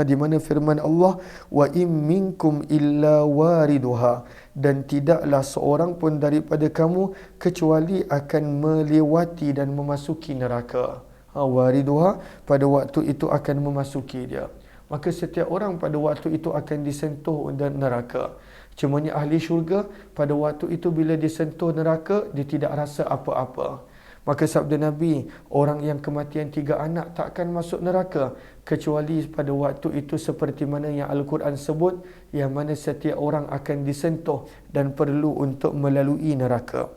di mana firman Allah, wa im minkum illa wariduha, dan tidaklah seorang pun daripada kamu kecuali akan melewati dan memasuki neraka. Wariduha, pada waktu itu akan memasuki dia. Maka setiap orang pada waktu itu akan disentuh dan neraka. Cumanya ahli syurga pada waktu itu bila disentuh neraka, dia tidak rasa apa-apa. Maka sabda Nabi, orang yang kematian tiga anak takkan masuk neraka, kecuali pada waktu itu seperti mana yang Al-Quran sebut, yang mana setiap orang akan disentuh dan perlu untuk melalui neraka.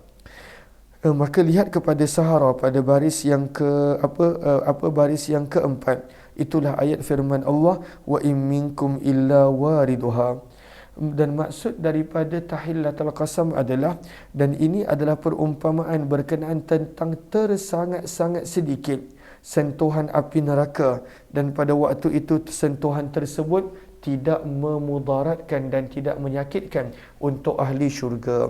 Maka lihat kepada Sahara pada baris yang baris yang keempat. Itulah ayat firman Allah, wa in minkum illa wariduha. Dan maksud daripada tahillatul qasam adalah, dan ini adalah perumpamaan berkenaan tentang tersangat-sangat sedikit sentuhan api neraka, dan pada waktu itu sentuhan tersebut tidak memudaratkan dan tidak menyakitkan untuk ahli syurga.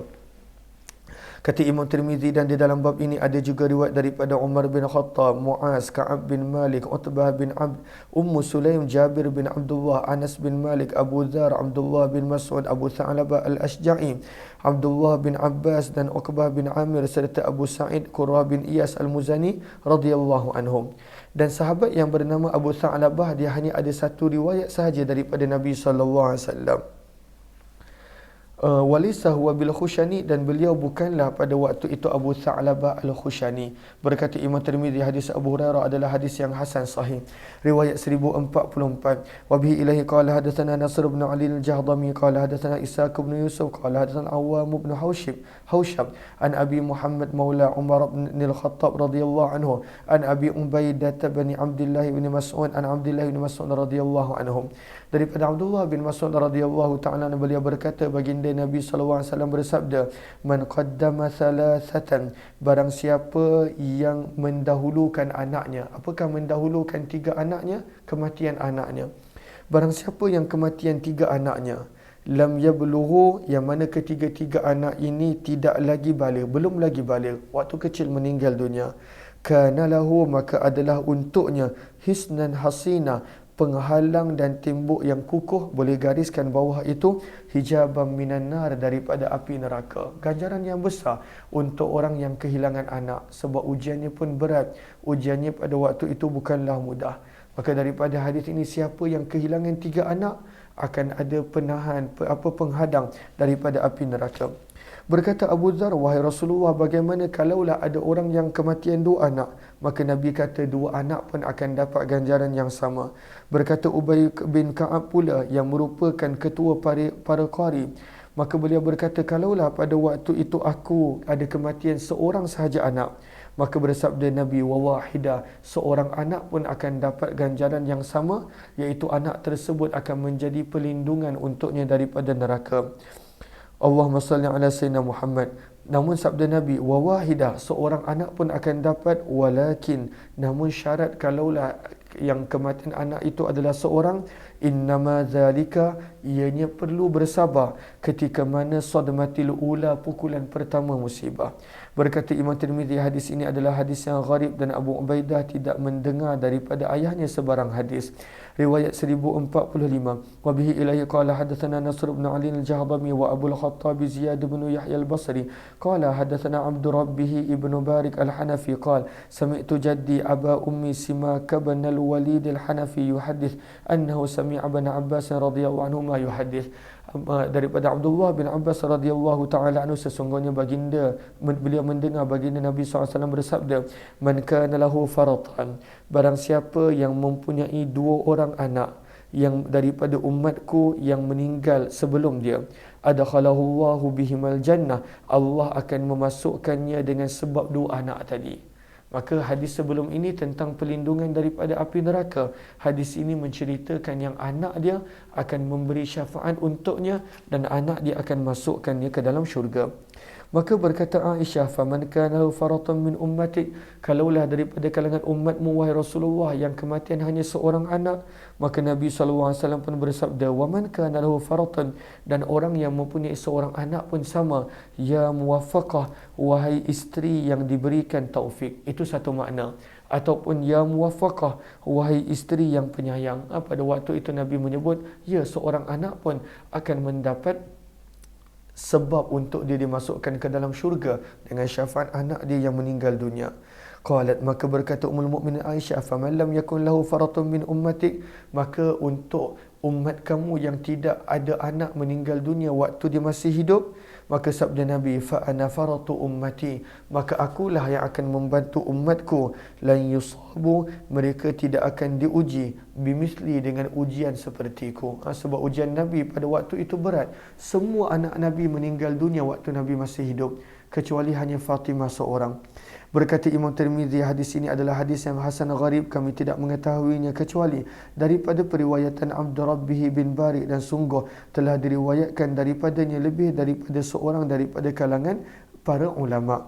Kata Imam Tirmizi, dan di dalam bab ini ada juga riwayat daripada Umar bin Khattab, Muaz, Ka'ab bin Malik, Utbah bin Abd, Ummu Sulaim, Jabir bin Abdullah, Anas bin Malik, Abu Dzar, Abdullah bin Mas'ud, Abu Tha'labah al-Ashja'i, Abdullah bin Abbas dan Uqbah bin Amir serta Abu Sa'id Qurra bin Iyas al-Muzani radhiyallahu anhum. Dan sahabat yang bernama Abu Tha'labah, dia hanya ada satu riwayat sahaja daripada Nabi sallallahu alaihi wasallam. Walisa huwa bil Khushani, dan beliau bukanlah pada waktu itu Abu Tha'labah al-Khushani. Berkata Imam Tirmizi, hadis Abu Hurairah adalah hadis yang hasan sahih. Riwayat 1044. Wa bihi ilaihi qala hadatsana Nasr bin Ali al-Jahdami qala hadatsana Ishaq bin Yusuf qala hadatsana Awwam bin Haushab an Abi Muhammad maula Umar bin al-Khattab radhiyallahu anhu an Abi Ubaidah bin Abdullah bin Mas'ud an Abdullah bin Mas'ud radhiyallahu anhum. Daripada Abdullah bin Mas'ud radhiyallahu ta'ala, beliau berkata, baginda Nabi sallallahu alaihi wasallam bersabda, man qaddama thalathatan, barang siapa yang mendahulukan anaknya. Apakah mendahulukan tiga anaknya? Kematian anaknya. Barang siapa yang kematian tiga anaknya, lam yablughu, yang mana ketiga-tiga anak ini tidak lagi baligh, belum lagi baligh, waktu kecil meninggal dunia, kana lahu, maka adalah untuknya hisnan hasina, penghalang dan tembok yang kukuh, boleh gariskan bawah itu, hijaban minan nar, daripada api neraka. Ganjaran yang besar untuk orang yang kehilangan anak, sebab ujiannya pun berat, ujiannya pada waktu itu bukanlah mudah. Maka daripada hadis ini, siapa yang kehilangan tiga anak akan ada penghadang daripada api neraka. Berkata Abu Dzar, wahai Rasulullah, bagaimana kalaulah ada orang yang kematian 2 anak? Maka Nabi kata 2 anak pun akan dapat ganjaran yang sama. Berkata Ubay bin Ka'ab pula yang merupakan ketua para qari. Maka beliau berkata, kalaulah pada waktu itu aku ada kematian seorang sahaja anak, maka bersabda Nabi, wawahida, seorang anak pun akan dapat ganjaran yang sama, iaitu anak tersebut akan menjadi perlindungan untuknya daripada neraka. Allahumma salli ala Sayyidina Muhammad. Namun sabda Nabi, wawahida, seorang anak pun akan dapat, walakin, namun syarat kalaulah yang kematian anak itu adalah seorang, innama zalika, ianya perlu bersabar ketika mana sadmatil ula, pukulan pertama musibah. Berkata Imam Tirmizi, hadis ini adalah hadis yang gharib dan Abu Ubaidah tidak mendengar daripada ayahnya sebarang hadis. Riwayat 1045. Wa bihi ilaihi qala hadatsana Nasr bin Ali al-Jahdami wa Abu al-Khattab Ziyad bin Yahya al-Basri qala hadatsana Abdu Rabbih ibn Barik al-Hanafi qala sami'tu jaddi Aba Ummi Simak bin al-Walid al-Hanafi yuhaddits annahu sami'a Ibn Abbas radhiyallahu anhu ma yuhaddits. Daripada Abdullah bin Abbas radhiyallahu taala anhu, sesungguhnya baginda beliau mendengar baginda Nabi SAW bersabda, man kana lahu faratan, barang siapa yang mempunyai 2 orang anak yang daripada umatku yang meninggal sebelum dia, adkhalahu Allahu bihimal jannah, Allah akan memasukkannya dengan sebab 2 anak tadi. Maka hadis sebelum ini tentang perlindungan daripada api neraka. Hadis ini menceritakan yang anak dia akan memberi syafaat untuknya dan anak dia akan masukkannya ke dalam syurga. Maka berkata Aisyah, faman kana faratan min ummatik, kalaulah daripada kalangan umatmu wahai Rasulullah yang kematian hanya seorang anak, maka Nabi SAW pun bersabda, waman kana lahu faratan, dan orang yang mempunyai seorang anak pun sama, ya muwaffaqah, wahai isteri yang diberikan taufik. Itu satu makna. Ataupun ya muwaffaqah, wahai isteri yang penyayang. Pada waktu itu Nabi menyebut, ya seorang anak pun akan mendapat sebab untuk dia dimasukkan ke dalam syurga dengan syafaat anak dia yang meninggal dunia. Qalat, maka berkata Ummul Mukminin Aisyah, faman lam yakun lahu faratun min ummatik, maka untuk umat kamu yang tidak ada anak meninggal dunia waktu dia masih hidup, maka sabda Nabi, fa ana faratu ummati, maka akulah yang akan membantu umatku, lan yusabu, mereka tidak akan diuji bimisli, dengan ujian sepertiku. Sebab ujian Nabi pada waktu itu berat. Semua anak Nabi meninggal dunia waktu Nabi masih hidup, kecuali hanya Fatimah seorang. Berkata Imam Tirmizi, hadis ini adalah hadis yang hasan gharib, kami tidak mengetahuinya kecuali daripada periwayatan Abdu Rabbih bin Barik, dan sungguh telah diriwayatkan daripadanya lebih daripada seorang daripada kalangan para ulama.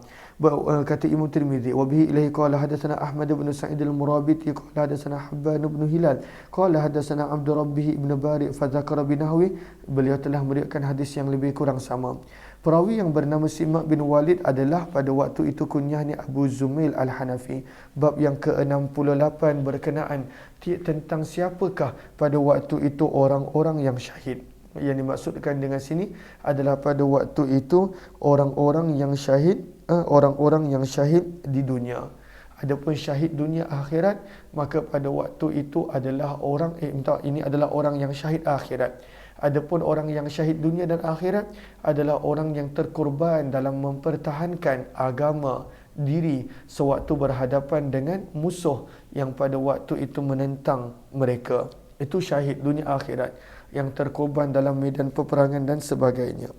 Kata Imam Tirmizi, wa bihi ilaihi qala hadatsana Ahmad bin Sa'id al-Murabiti qala hadatsana Habban bin Hilal qala hadatsana Abdu Rabbih ibn Barik fa dzakara binahwi, beliau telah meriwayatkan hadis yang lebih kurang sama. Perawi yang bernama Simak bin Walid adalah pada waktu itu kunyahnya Abu Zumail Al-Hanafi. Bab yang ke-68 berkenaan tentang siapakah pada waktu itu orang-orang yang syahid. Yang dimaksudkan dengan sini adalah pada waktu itu orang-orang yang syahid, orang-orang yang syahid di dunia. Adapun syahid dunia akhirat, maka pada waktu itu adalah orang ini adalah orang yang syahid akhirat. Adapun orang yang syahid dunia dan akhirat adalah orang yang terkorban dalam mempertahankan agama diri sewaktu berhadapan dengan musuh yang pada waktu itu menentang mereka. Itu syahid dunia akhirat, yang terkorban dalam medan peperangan dan sebagainya.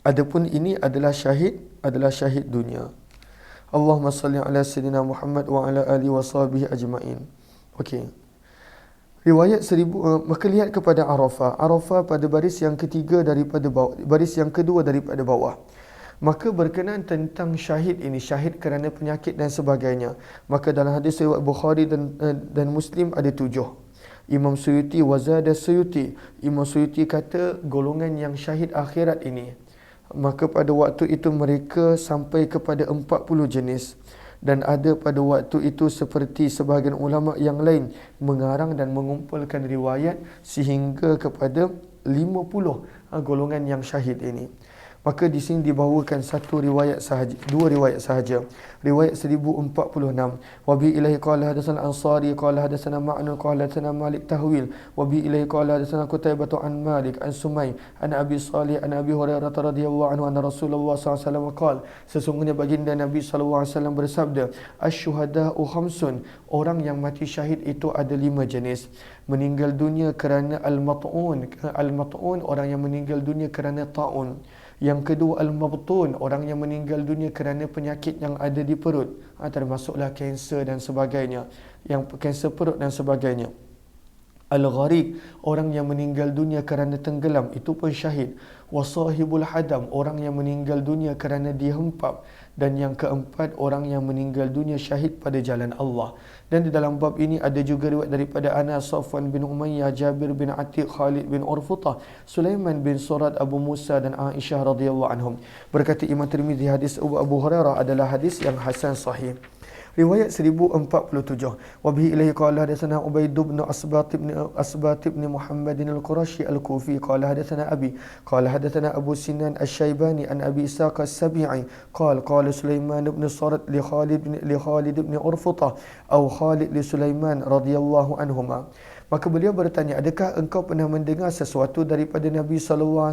Adapun ini adalah syahid dunia. Allahumma salli ala Sayyidina Muhammad wa ala alihi wa sahbihi ajma'in. Okey. Riwayat 1000, maka lihat kepada Arafah. Arafah pada baris yang ketiga daripada bawah, baris yang kedua daripada bawah. Maka berkenaan tentang syahid ini, syahid kerana penyakit dan sebagainya. Maka dalam hadis riwayat Bukhari dan Muslim ada 7. Imam Suyuti, wazada Suyuti, Imam Suyuti kata golongan yang syahid akhirat ini, maka pada waktu itu mereka sampai kepada 40 jenis. Dan ada pada waktu itu seperti sebahagian ulama yang lain mengarang dan mengumpulkan riwayat sehingga kepada 50 golongan yang syahid ini. Maka di sini dibawakan satu riwayat sahaja, dua riwayat sahaja. Riwayat 1046. Wa bi ilaihi qala hadatsana Ansari qala hadatsana Ma'nun qala hadatsana Malik tahwil. Wa bi ilaihi qala hadatsana Qutaibah an Malik an Sumay an Abi Salih an Abi Hurairah radhiyallahu anhu anna Rasulullah sallallahu alaihi wasallam qala, sesungguhnya baginda Nabi sallallahu alaihi wasallam bersabda, asy-syuhada'u khamsun, orang yang mati syahid itu ada 5 jenis. Meninggal dunia kerana al-mat'un, al-mat'un orang yang meninggal dunia kerana ta'un. Yang kedua al-mabtun, orang yang meninggal dunia kerana penyakit yang ada di perut, termasuklah kanser dan sebagainya, yang kanser perut dan sebagainya. Al-gharik, orang yang meninggal dunia kerana tenggelam, itu pun syahid. Wasahibul hadam, orang yang meninggal dunia kerana dihempap. Dan yang keempat, orang yang meninggal dunia syahid pada jalan Allah. Dan di dalam bab ini ada juga riwayat daripada Anas, Safwan bin Umayyah, Jabir bin Atiq, Khalid bin Urfutah, Sulaiman bin Surad, Abu Musa dan Aisyah radhiyallahu anhum. Berkata Imam Tirmizi, hadis Abu Hurairah adalah hadis yang hasan sahih. Riwayat 1047. Wa bihi ilaihi qala hadatsana Ubaid bin Asbat bin Muhammad al-Qurashi al-Kufi qala hadatsana Abi qala hadatsana Abu Sinan asy-Syaibani an Abi Ishaq as-Sabi'i qala qala Sulaiman bin Surad li Khalid bin Urfutah atau Khalid li Sulaiman radhiyallahu anhuma. Maka beliau bertanya, adakah engkau pernah mendengar sesuatu daripada Nabi SAW?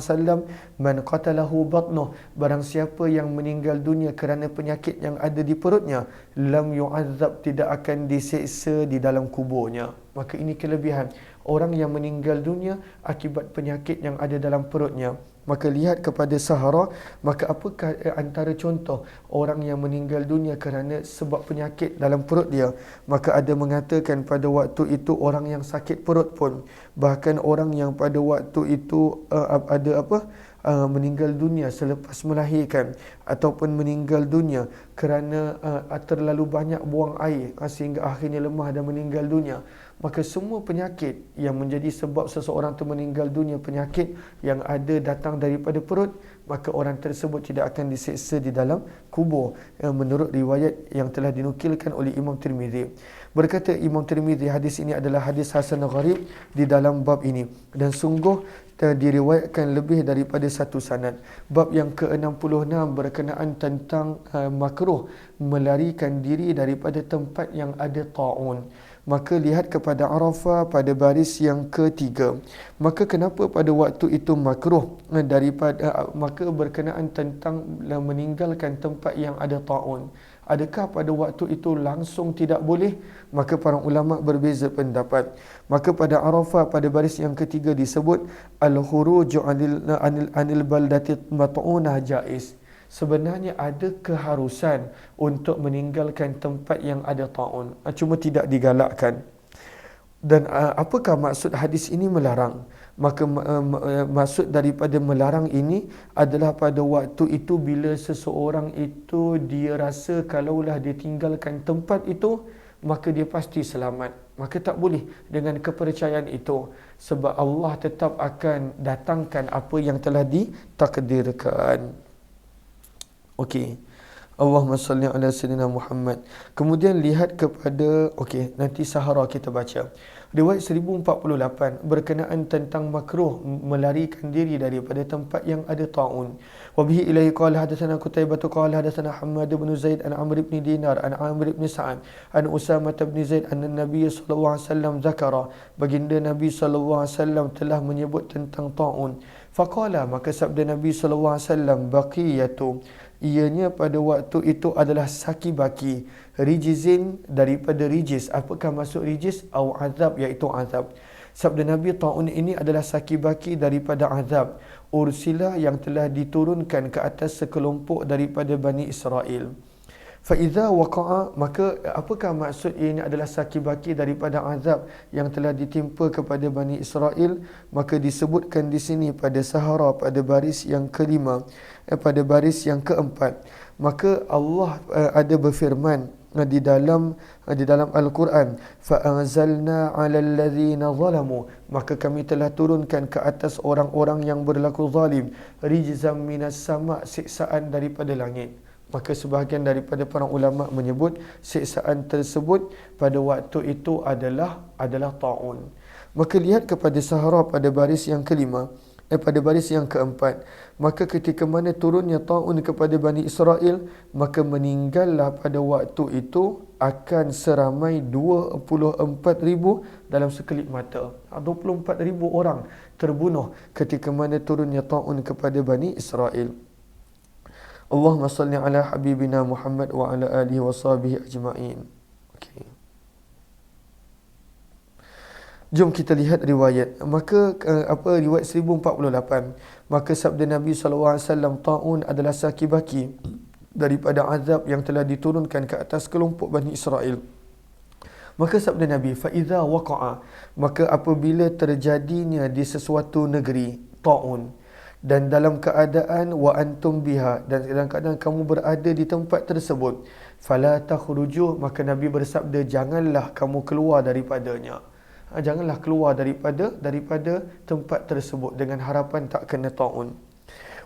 Man qatalahu batnuh, barang siapa yang meninggal dunia kerana penyakit yang ada di perutnya, lam yu'adzab, tidak akan diseksa di dalam kuburnya. Maka ini kelebihan orang yang meninggal dunia akibat penyakit yang ada dalam perutnya. Maka lihat kepada Sahara, maka apakah antara contoh orang yang meninggal dunia kerana sebab penyakit dalam perut dia? Maka ada mengatakan pada waktu itu orang yang sakit perut pun, bahkan orang yang pada waktu itu meninggal dunia selepas melahirkan, ataupun meninggal dunia kerana terlalu banyak buang air sehingga akhirnya lemah dan meninggal dunia. Maka semua penyakit yang menjadi sebab seseorang itu meninggal dunia, penyakit yang ada datang daripada perut, maka orang tersebut tidak akan diseksa di dalam kubur, menurut riwayat yang telah dinukilkan oleh Imam Tirmizi. Berkata Imam Tirmizi, hadis ini adalah hadis hasan gharib di dalam bab ini, dan sungguh diriwayatkan lebih daripada satu sanad. Bab yang ke-66 berkenaan tentang makruh melarikan diri daripada tempat yang ada ta'un. Maka lihat kepada Arafah pada baris yang ketiga. Maka kenapa pada waktu itu makruh maka berkenaan tentang meninggalkan tempat yang ada ta'un. Adakah pada waktu itu langsung tidak boleh? Maka para ulama berbeza pendapat. Maka pada Arafah pada baris yang ketiga disebut al-khuruj anil baldati mat'unah jaiz. Sebenarnya ada keharusan untuk meninggalkan tempat yang ada ta'un, cuma tidak digalakkan. Dan apakah maksud hadis ini melarang? Maka maksud daripada melarang ini adalah pada waktu itu bila seseorang itu dia rasa kalaulah dia tinggalkan tempat itu, maka dia pasti selamat. Maka tak boleh dengan kepercayaan itu, sebab Allah tetap akan datangkan apa yang telah ditakdirkan. Okey. Allahumma salli ala sayyidina Muhammad. Kemudian lihat kepada nanti Sahara kita baca. Riwayat 1048 berkenaan tentang makruh melarikan diri daripada tempat yang ada ta'un. Wa bihi ilaihi qala hadatsana Qutaibah qala hadatsana Hammad bin Zaid an Amr bin Dinar an Amr bin Sa'ad an Usamah bin Zaid anna Nabi sallallahu alaihi wasallam zakara, baginda Nabi sallallahu alaihi wasallam telah menyebut tentang ta'un. Faqala, maka sabda Nabi sallallahu alaihi wasallam, baqiyatu, ianya pada waktu itu adalah saki-baki, rijizin, daripada rijis. Apakah maksud rijis? Au azab, iaitu azab. Sabda Nabi, ta'un ini adalah saki-baki daripada azab, ursila, yang telah diturunkan ke atas sekelompok daripada Bani Israel. Fa'idha waqa'a, maka apakah maksud ini adalah saki-baki daripada azab yang telah ditimpa kepada Bani Israel? Maka disebutkan di sini pada Sahara pada baris yang kelima, pada baris yang keempat. Maka Allah ada berfirman di dalam Al-Quran, fa'anzalna 'alal ladzina zalamu, maka kami telah turunkan ke atas orang-orang yang berlaku zalim, rijzam minas sama', siksaan daripada langit. Maka sebahagian daripada para ulama menyebut siksaan tersebut pada waktu itu adalah ta'un. Maka lihat kepada Sahara pada baris yang kelima. pada baris yang keempat. Maka ketika mana turunnya ta'un kepada Bani Israel, maka meninggallah pada waktu itu akan seramai 24,000 dalam sekelip mata. 24,000 orang terbunuh ketika mana turunnya ta'un kepada Bani Israel. Allahumma salli ala habibina Muhammad wa ala alihi wa sahbihi ajma'in. Okay. Jom kita lihat riwayat. Maka riwayat 1048. Maka sabda Nabi SAW, ta'un adalah sakibaki daripada azab yang telah diturunkan ke atas kelompok Bani Israel. Maka sabda Nabi, fa idza waqa'a, maka apabila terjadinya di sesuatu negeri ta'un, dan dalam keadaan wa antum biha, dan dalam keadaan kamu berada di tempat tersebut, fala takhruju, maka Nabi bersabda, janganlah kamu keluar daripadanya. Janganlah keluar daripada tempat tersebut dengan harapan tak kena ta'un.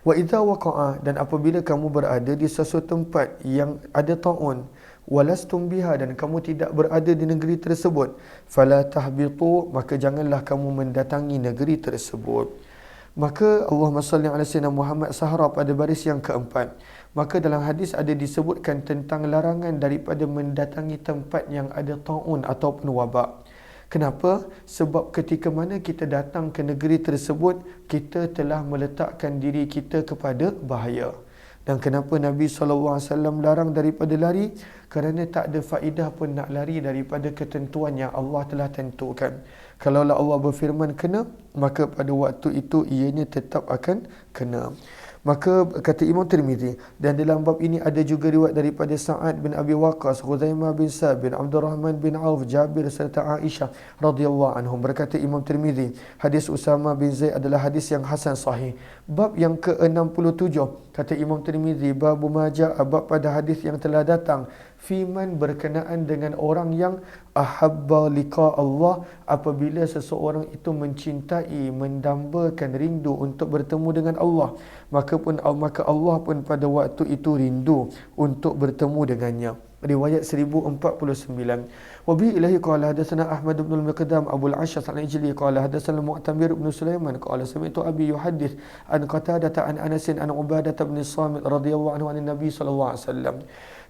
Wa idza waqa'a, dan apabila kamu berada di sesuatu tempat yang ada ta'un, walastum biha, dan kamu tidak berada di negeri tersebut, fala tahbitu, maka janganlah kamu mendatangi negeri tersebut. Maka Allahumma salli ala sayyidina Muhammad sahara pada baris yang keempat. Maka dalam hadis ada disebutkan tentang larangan daripada mendatangi tempat yang ada ta'un ataupun wabak. Kenapa? Sebab ketika mana kita datang ke negeri tersebut, kita telah meletakkan diri kita kepada bahaya. Dan kenapa Nabi SAW larang daripada lari? Kerana tak ada faedah pun nak lari daripada ketentuan yang Allah telah tentukan. Kalaulah Allah berfirman kena, maka pada waktu itu ianya tetap akan kena. Maka kata Imam Tirmizi, dan dalam bab ini ada juga riwayat daripada Sa'ad bin Abi Waqqas, Khuzaimah bin Sa'd bin Abdurrahman bin Auf, Jabir serta Aisyah radhiyallahu anhum. Berkata Imam Tirmizi, hadis Usama bin Zaid adalah hadis yang hasan sahih. Bab yang ke-67, kata Imam Tirmizi, babu majah, bab pada hadis yang telah datang fiman berkenaan dengan orang yang ahabba liqa Allah, apabila seseorang itu mencintai, mendambakan rindu untuk bertemu dengan Allah, maka Allah pun pada waktu itu rindu untuk bertemu dengannya. Riwayat 1049. Wa bi ilahi qala hadatsana Ahmad bin al-Miqdam Abu al-Ashas al-Ijli qala hadatsana Mu'tamir bin Sulaiman qala sami'tu abi yuhaddits an Qatadah an Anas an Ubadah bin Samit radhiyallahu anhu an Nabi sallallahu alaihi wasallam.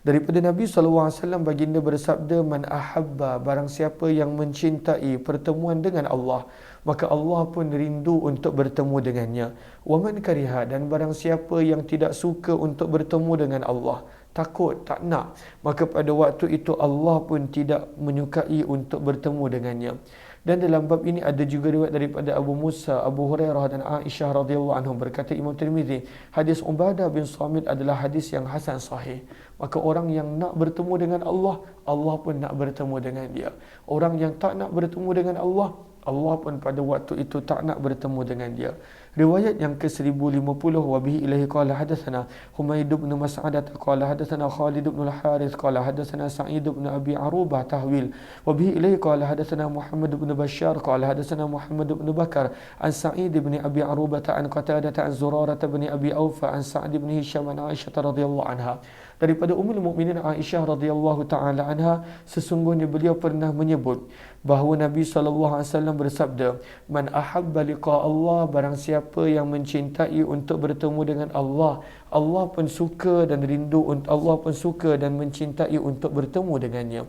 Daripada Nabi SAW, baginda bersabda, man ahabba, barang siapa yang mencintai pertemuan dengan Allah, maka Allah pun rindu untuk bertemu dengannya. Wa man kariha, dan barang siapa yang tidak suka untuk bertemu dengan Allah, takut, tak nak, maka pada waktu itu Allah pun tidak menyukai untuk bertemu dengannya. Dan dalam bab ini ada juga riwayat daripada Abu Musa, Abu Hurairah dan Aisyah radhiyallahu anhum. Berkata Imam Tirmizi, hadis Ubadah bin Samit adalah hadis yang hasan sahih. Maka orang yang nak bertemu dengan Allah, Allah pun nak bertemu dengan dia. Orang yang tak nak bertemu dengan Allah, Allah pun pada waktu itu tak nak bertemu dengan dia. Riwayat yang ke-1050, wa bihi ilahi qala hadatsana Humaid bin Mas'adah qala hadatsana Khalid bin al-Harith qala hadatsana Sa'id bin Abi Arubah tahwil, wa bihi ilahi qala hadatsana Muhammad bin Bashar qala hadatsana Muhammad bin Bakar an Sa'id bin Abi Arubah an Qatadah an Zurarah bin Abi Aufa an Sa'd bin Hisham an Aisyah radhiyallahu anha. Daripada Ummul Mukminin Aisyah radhiyallahu taala anha, sesungguhnya beliau pernah menyebut bahawa Nabi SAW bersabda, man ahabba liqa Allah, barang siapa yang mencintai untuk bertemu dengan Allah, Allah pun suka dan rindu, Allah pun suka dan mencintai untuk bertemu dengannya.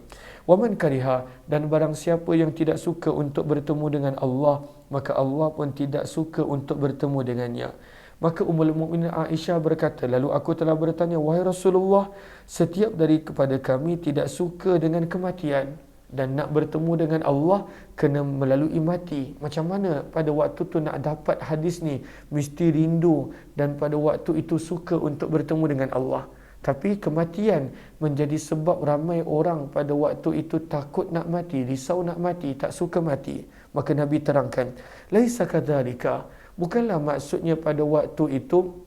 Wa man kariha, dan barang siapa yang tidak suka untuk bertemu dengan Allah, maka Allah pun tidak suka untuk bertemu dengannya. Maka Ummul Mukminin Aisyah berkata, lalu aku telah bertanya, wahai Rasulullah, setiap dari kepada kami tidak suka dengan kematian, dan nak bertemu dengan Allah kena melalui mati. Macam mana pada waktu tu nak dapat hadis ni? Mesti rindu dan pada waktu itu suka untuk bertemu dengan Allah. Tapi kematian menjadi sebab ramai orang pada waktu itu takut nak mati, risau nak mati, tak suka mati. Maka Nabi terangkan, laisa kadzalika, bukanlah maksudnya pada waktu itu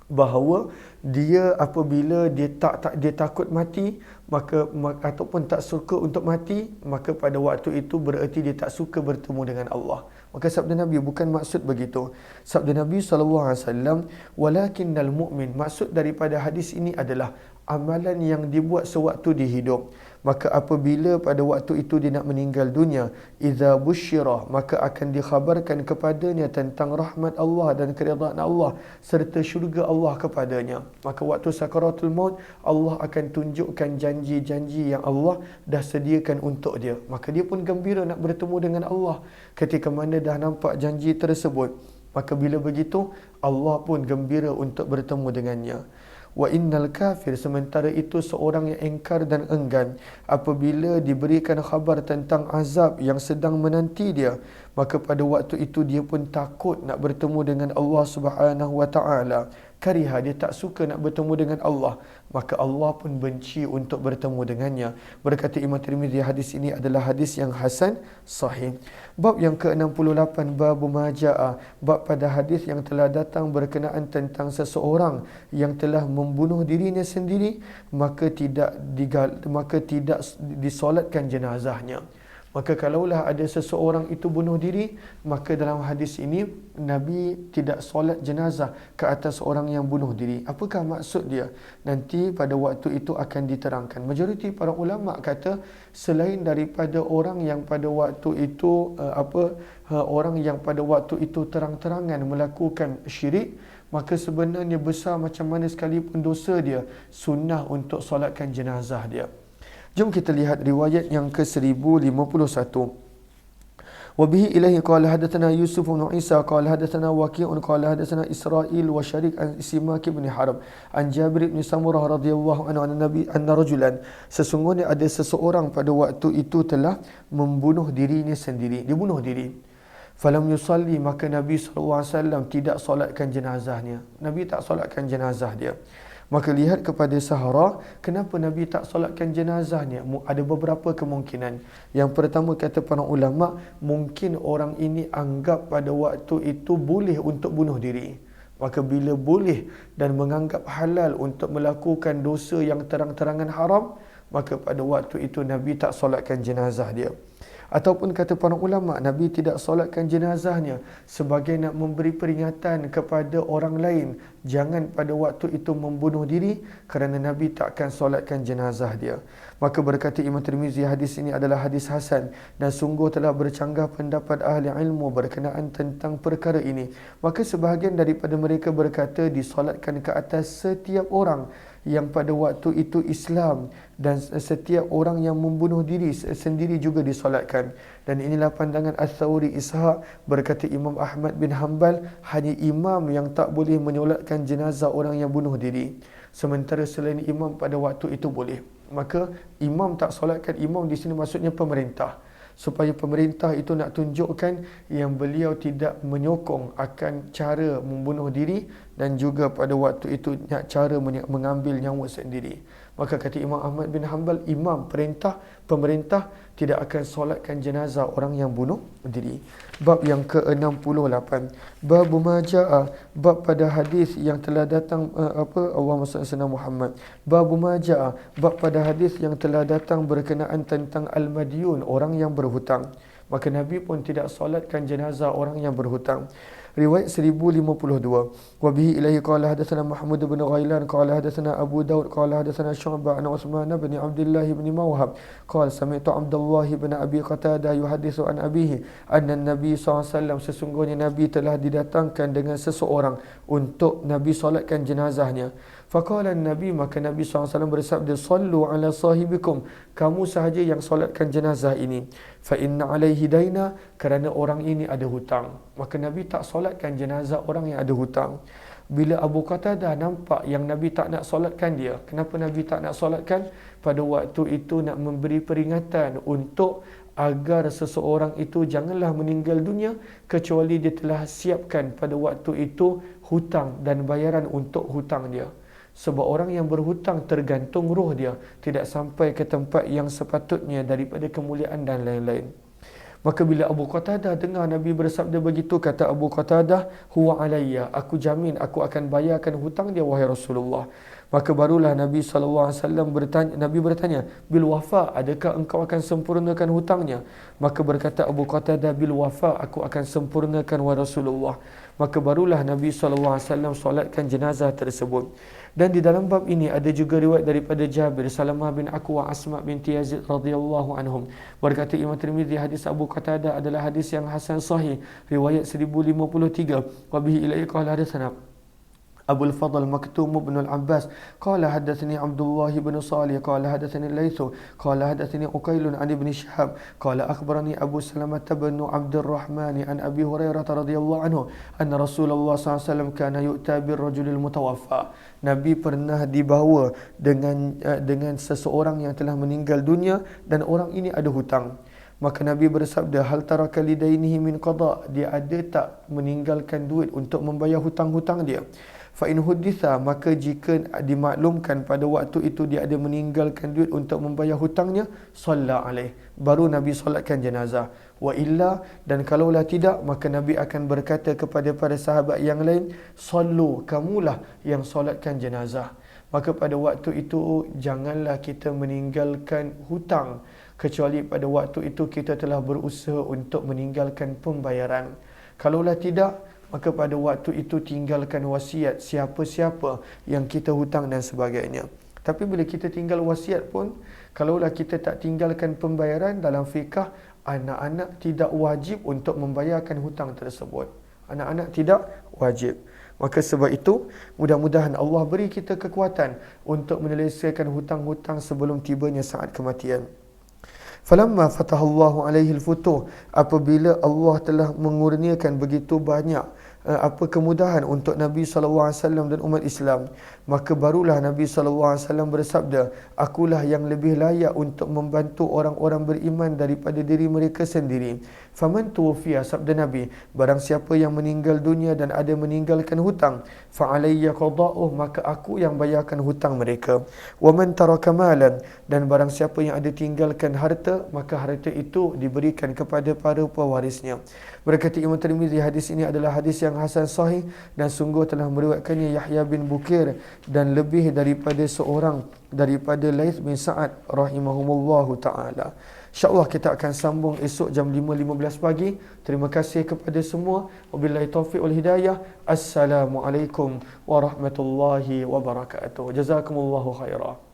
bahawa dia apabila dia takut mati, maka ataupun tak suka untuk mati, maka pada waktu itu bererti dia tak suka bertemu dengan Allah. Maka sabda Nabi bukan maksud begitu. Sabda Nabi SAW, walakinnal mu'min, maksud daripada hadis ini adalah amalan yang dibuat sewaktu dia hidup. Maka apabila pada waktu itu dia nak meninggal dunia, idza busyira, maka akan dikhabarkan kepadanya tentang rahmat Allah dan keridaan Allah serta syurga Allah kepadanya. Maka waktu sakaratul maut, Allah akan tunjukkan janji-janji yang Allah dah sediakan untuk dia. Maka dia pun gembira nak bertemu dengan Allah ketika mana dah nampak janji tersebut. Maka bila begitu, Allah pun gembira untuk bertemu dengannya. Wa innal kafir, sementara itu seorang yang engkar dan enggan apabila diberikan khabar tentang azab yang sedang menanti dia, maka pada waktu itu dia pun takut nak bertemu dengan Allah Subhanahu wa taala. Kariha, dia tak suka nak bertemu dengan Allah, maka Allah pun benci untuk bertemu dengannya. Berkata Imam Tirmizi, hadis ini adalah hadis yang hasan sahih. Bab yang ke-68, bab majaa, bab pada hadis yang telah datang berkenaan tentang seseorang yang telah membunuh dirinya sendiri, maka tidak disolatkan jenazahnya. Maka kalaulah ada seseorang itu bunuh diri, maka dalam hadis ini Nabi tidak solat jenazah ke atas orang yang bunuh diri. Apakah maksud dia? Nanti pada waktu itu akan diterangkan. Majoriti para ulama kata selain daripada orang yang pada waktu itu orang yang pada waktu itu terang-terangan melakukan syirik, maka sebenarnya besar macam mana sekalipun dosa dia, sunnah untuk solatkan jenazah dia. Jom kita lihat riwayat yang ke-1051. Wa bihi ilaihi qala hadatsana Yusuf bin Isa qala hadatsana Waqi'un qala hadatsana Israil wa Syarik an Simak bin Harb an Jabir bin Samurah radhiyallahu anhu anna rajulan, sesungguhnya ada seseorang pada waktu itu telah membunuh dirinya sendiri, dia bunuh diri. Falam yusalli, maka Nabi SAW tidak solatkan jenazahnya. Nabi tak solatkan jenazah dia. Maka lihat kepada Sahara, kenapa Nabi tak solatkan jenazahnya? Ada beberapa kemungkinan. Yang pertama, kata para ulama, mungkin orang ini anggap pada waktu itu boleh untuk bunuh diri. Maka bila boleh dan menganggap halal untuk melakukan dosa yang terang-terangan haram, maka pada waktu itu Nabi tak solatkan jenazah dia. Ataupun kata para ulama, Nabi tidak solatkan jenazahnya sebagai nak memberi peringatan kepada orang lain jangan pada waktu itu membunuh diri, kerana Nabi takkan solatkan jenazah dia. Maka berkata Imam Tirmizi, hadis ini adalah hadis hasan dan sungguh telah bercanggah pendapat ahli ilmu berkenaan tentang perkara ini. Maka sebahagian daripada mereka berkata disolatkan ke atas setiap orang yang pada waktu itu Islam, dan setiap orang yang membunuh diri sendiri juga disolatkan. Dan inilah pandangan Ats-Tsauri Ishaq. Berkata Imam Ahmad bin Hanbal, hanya imam yang tak boleh menyolatkan jenazah orang yang bunuh diri, sementara selain imam pada waktu itu boleh. Maka imam tak solatkan, imam di sini maksudnya pemerintah, supaya pemerintah itu nak tunjukkan yang beliau tidak menyokong akan cara membunuh diri dan juga pada waktu itu cara mengambil nyawa sendiri. Maka kata Imam Ahmad bin Hanbal, imam pemerintah tidak akan solatkan jenazah orang yang bunuh diri. Bab yang ke-68, bab majaa, bab pada hadis yang telah datang Allahumma salli ala Muhammad. Bab majaa, bab pada hadis yang telah datang berkenaan tentang al-madyun, orang yang berhutang. Maka Nabi pun tidak solatkan jenazah orang yang berhutang. Riwayat 1052. Wa bihi ilaihi qala hadatsana Muhammad bin Ghailan qala hadatsana Abu Daud qala hadatsana Syu'bah an Utsman bin Abdullah bin Mawhab qala sami'tu Abdullah bin Abi Qatadah yuhadditsu an abihi anna Nabi SAW, sesungguhnya Nabi telah didatangkan dengan seseorang untuk Nabi solatkan jenazahnya. Faqala Nabi, maka Nabi SAW bersabda, sallu ala sahibikum, kamu sahaja yang solatkan jenazah ini. Fa inna alaihi daina, kerana orang ini ada hutang. Maka Nabi tak solatkan jenazah orang yang ada hutang. Bila Abu Qatadah nampak yang Nabi tak nak solatkan dia, kenapa Nabi tak nak solatkan? Pada waktu itu nak memberi peringatan untuk agar seseorang itu janganlah meninggal dunia kecuali dia telah siapkan pada waktu itu hutang dan bayaran untuk hutang dia. Sebab orang yang berhutang tergantung roh dia tidak sampai ke tempat yang sepatutnya daripada kemuliaan dan lain-lain. Maka bila Abu Qatadah dengar Nabi bersabda begitu, kata Abu Qatadah, huwa alayya, aku jamin aku akan bayarkan hutang dia wahai Rasulullah. Maka barulah Nabi SAW bertanya, bil wafa, adakah engkau akan sempurnakan hutangnya? Maka berkata Abu Qatadah, bil wafa, aku akan sempurnakan wahai Rasulullah. maka barulah Nabi SAW solatkan jenazah tersebut. Dan di dalam bab ini ada juga riwayat daripada Jabir, Salamah bin Aqwa, Asma binti Yazid radhiyallahu anhum. Berkata Imam Tirmizi, hadis Abu Qatadah adalah hadis yang hasan sahih, riwayat 1053. Wa bihi ilaihi qala hadatsana أبو الفضل مكتوم بن العباس قال حدثني عبد الله بن صالح قال حدثني الليث قال حدثني عقيل عن ابن شهاب قال أخبرني أبو سلمة بن عبد الرحمن عن أبي هريرة رضي الله عنه أن رسول الله صلى الله عليه وسلم كان يؤتى بالرجل المتوفى. Nabi pernah dibawa dengan seseorang yang telah meninggal dunia dan orang ini ada hutang. Maka Nabi bersabda, hal taraka lidainihi min qada, dia ada tak meninggalkan duit untuk membayar hutang-hutang dia. Fa in huditha, maka jika dimaklumkan pada waktu itu dia ada meninggalkan duit untuk membayar hutangnya, salla alaih, baru Nabi solatkan jenazah. Wa illa, dan kalaulah tidak, maka Nabi akan berkata kepada para sahabat yang lain, sallu, kamulah yang solatkan jenazah. Maka pada waktu itu janganlah kita meninggalkan hutang, kecuali pada waktu itu kita telah berusaha untuk meninggalkan pembayaran. Kalaulah tidak, maka pada waktu itu tinggalkan wasiat siapa-siapa yang kita hutang dan sebagainya. Tapi bila kita tinggal wasiat pun, kalaulah kita tak tinggalkan pembayaran, dalam fiqh anak-anak tidak wajib untuk membayarkan hutang tersebut. Anak-anak tidak wajib. Maka sebab itu, mudah-mudahan Allah beri kita kekuatan untuk menyelesaikan hutang-hutang sebelum tibanya saat kematian. Falamma fatahallahu alaihi al-futuh, apabila Allah telah mengurniakan begitu banyak kemudahan untuk Nabi SAW dan umat Islam, maka barulah Nabi SAW bersabda, akulah yang lebih layak untuk membantu orang-orang beriman daripada diri mereka sendiri. Faman tuwfiya, sabda Nabi, barang siapa yang meninggal dunia dan ada meninggalkan hutang, fa alayya qada'uh, maka aku yang bayarkan hutang mereka. Wa man taraka malan, dan barang siapa yang ada tinggalkan harta, maka harta itu diberikan kepada para pewarisnya. Berkata Imam Tirmizi, hadis ini adalah hadis yang hasan sahih dan sungguh telah meriwayatkannya Yahya bin Bukir dan lebih daripada seorang daripada Laith bin Sa'ad rahimahumullahu ta'ala. InsyaAllah kita akan sambung esok jam 5.15 pagi. Terima kasih kepada semua. Wabillahi taufiq wal hidayah. Assalamualaikum warahmatullahi wabarakatuh. Jazakumullahu khairan.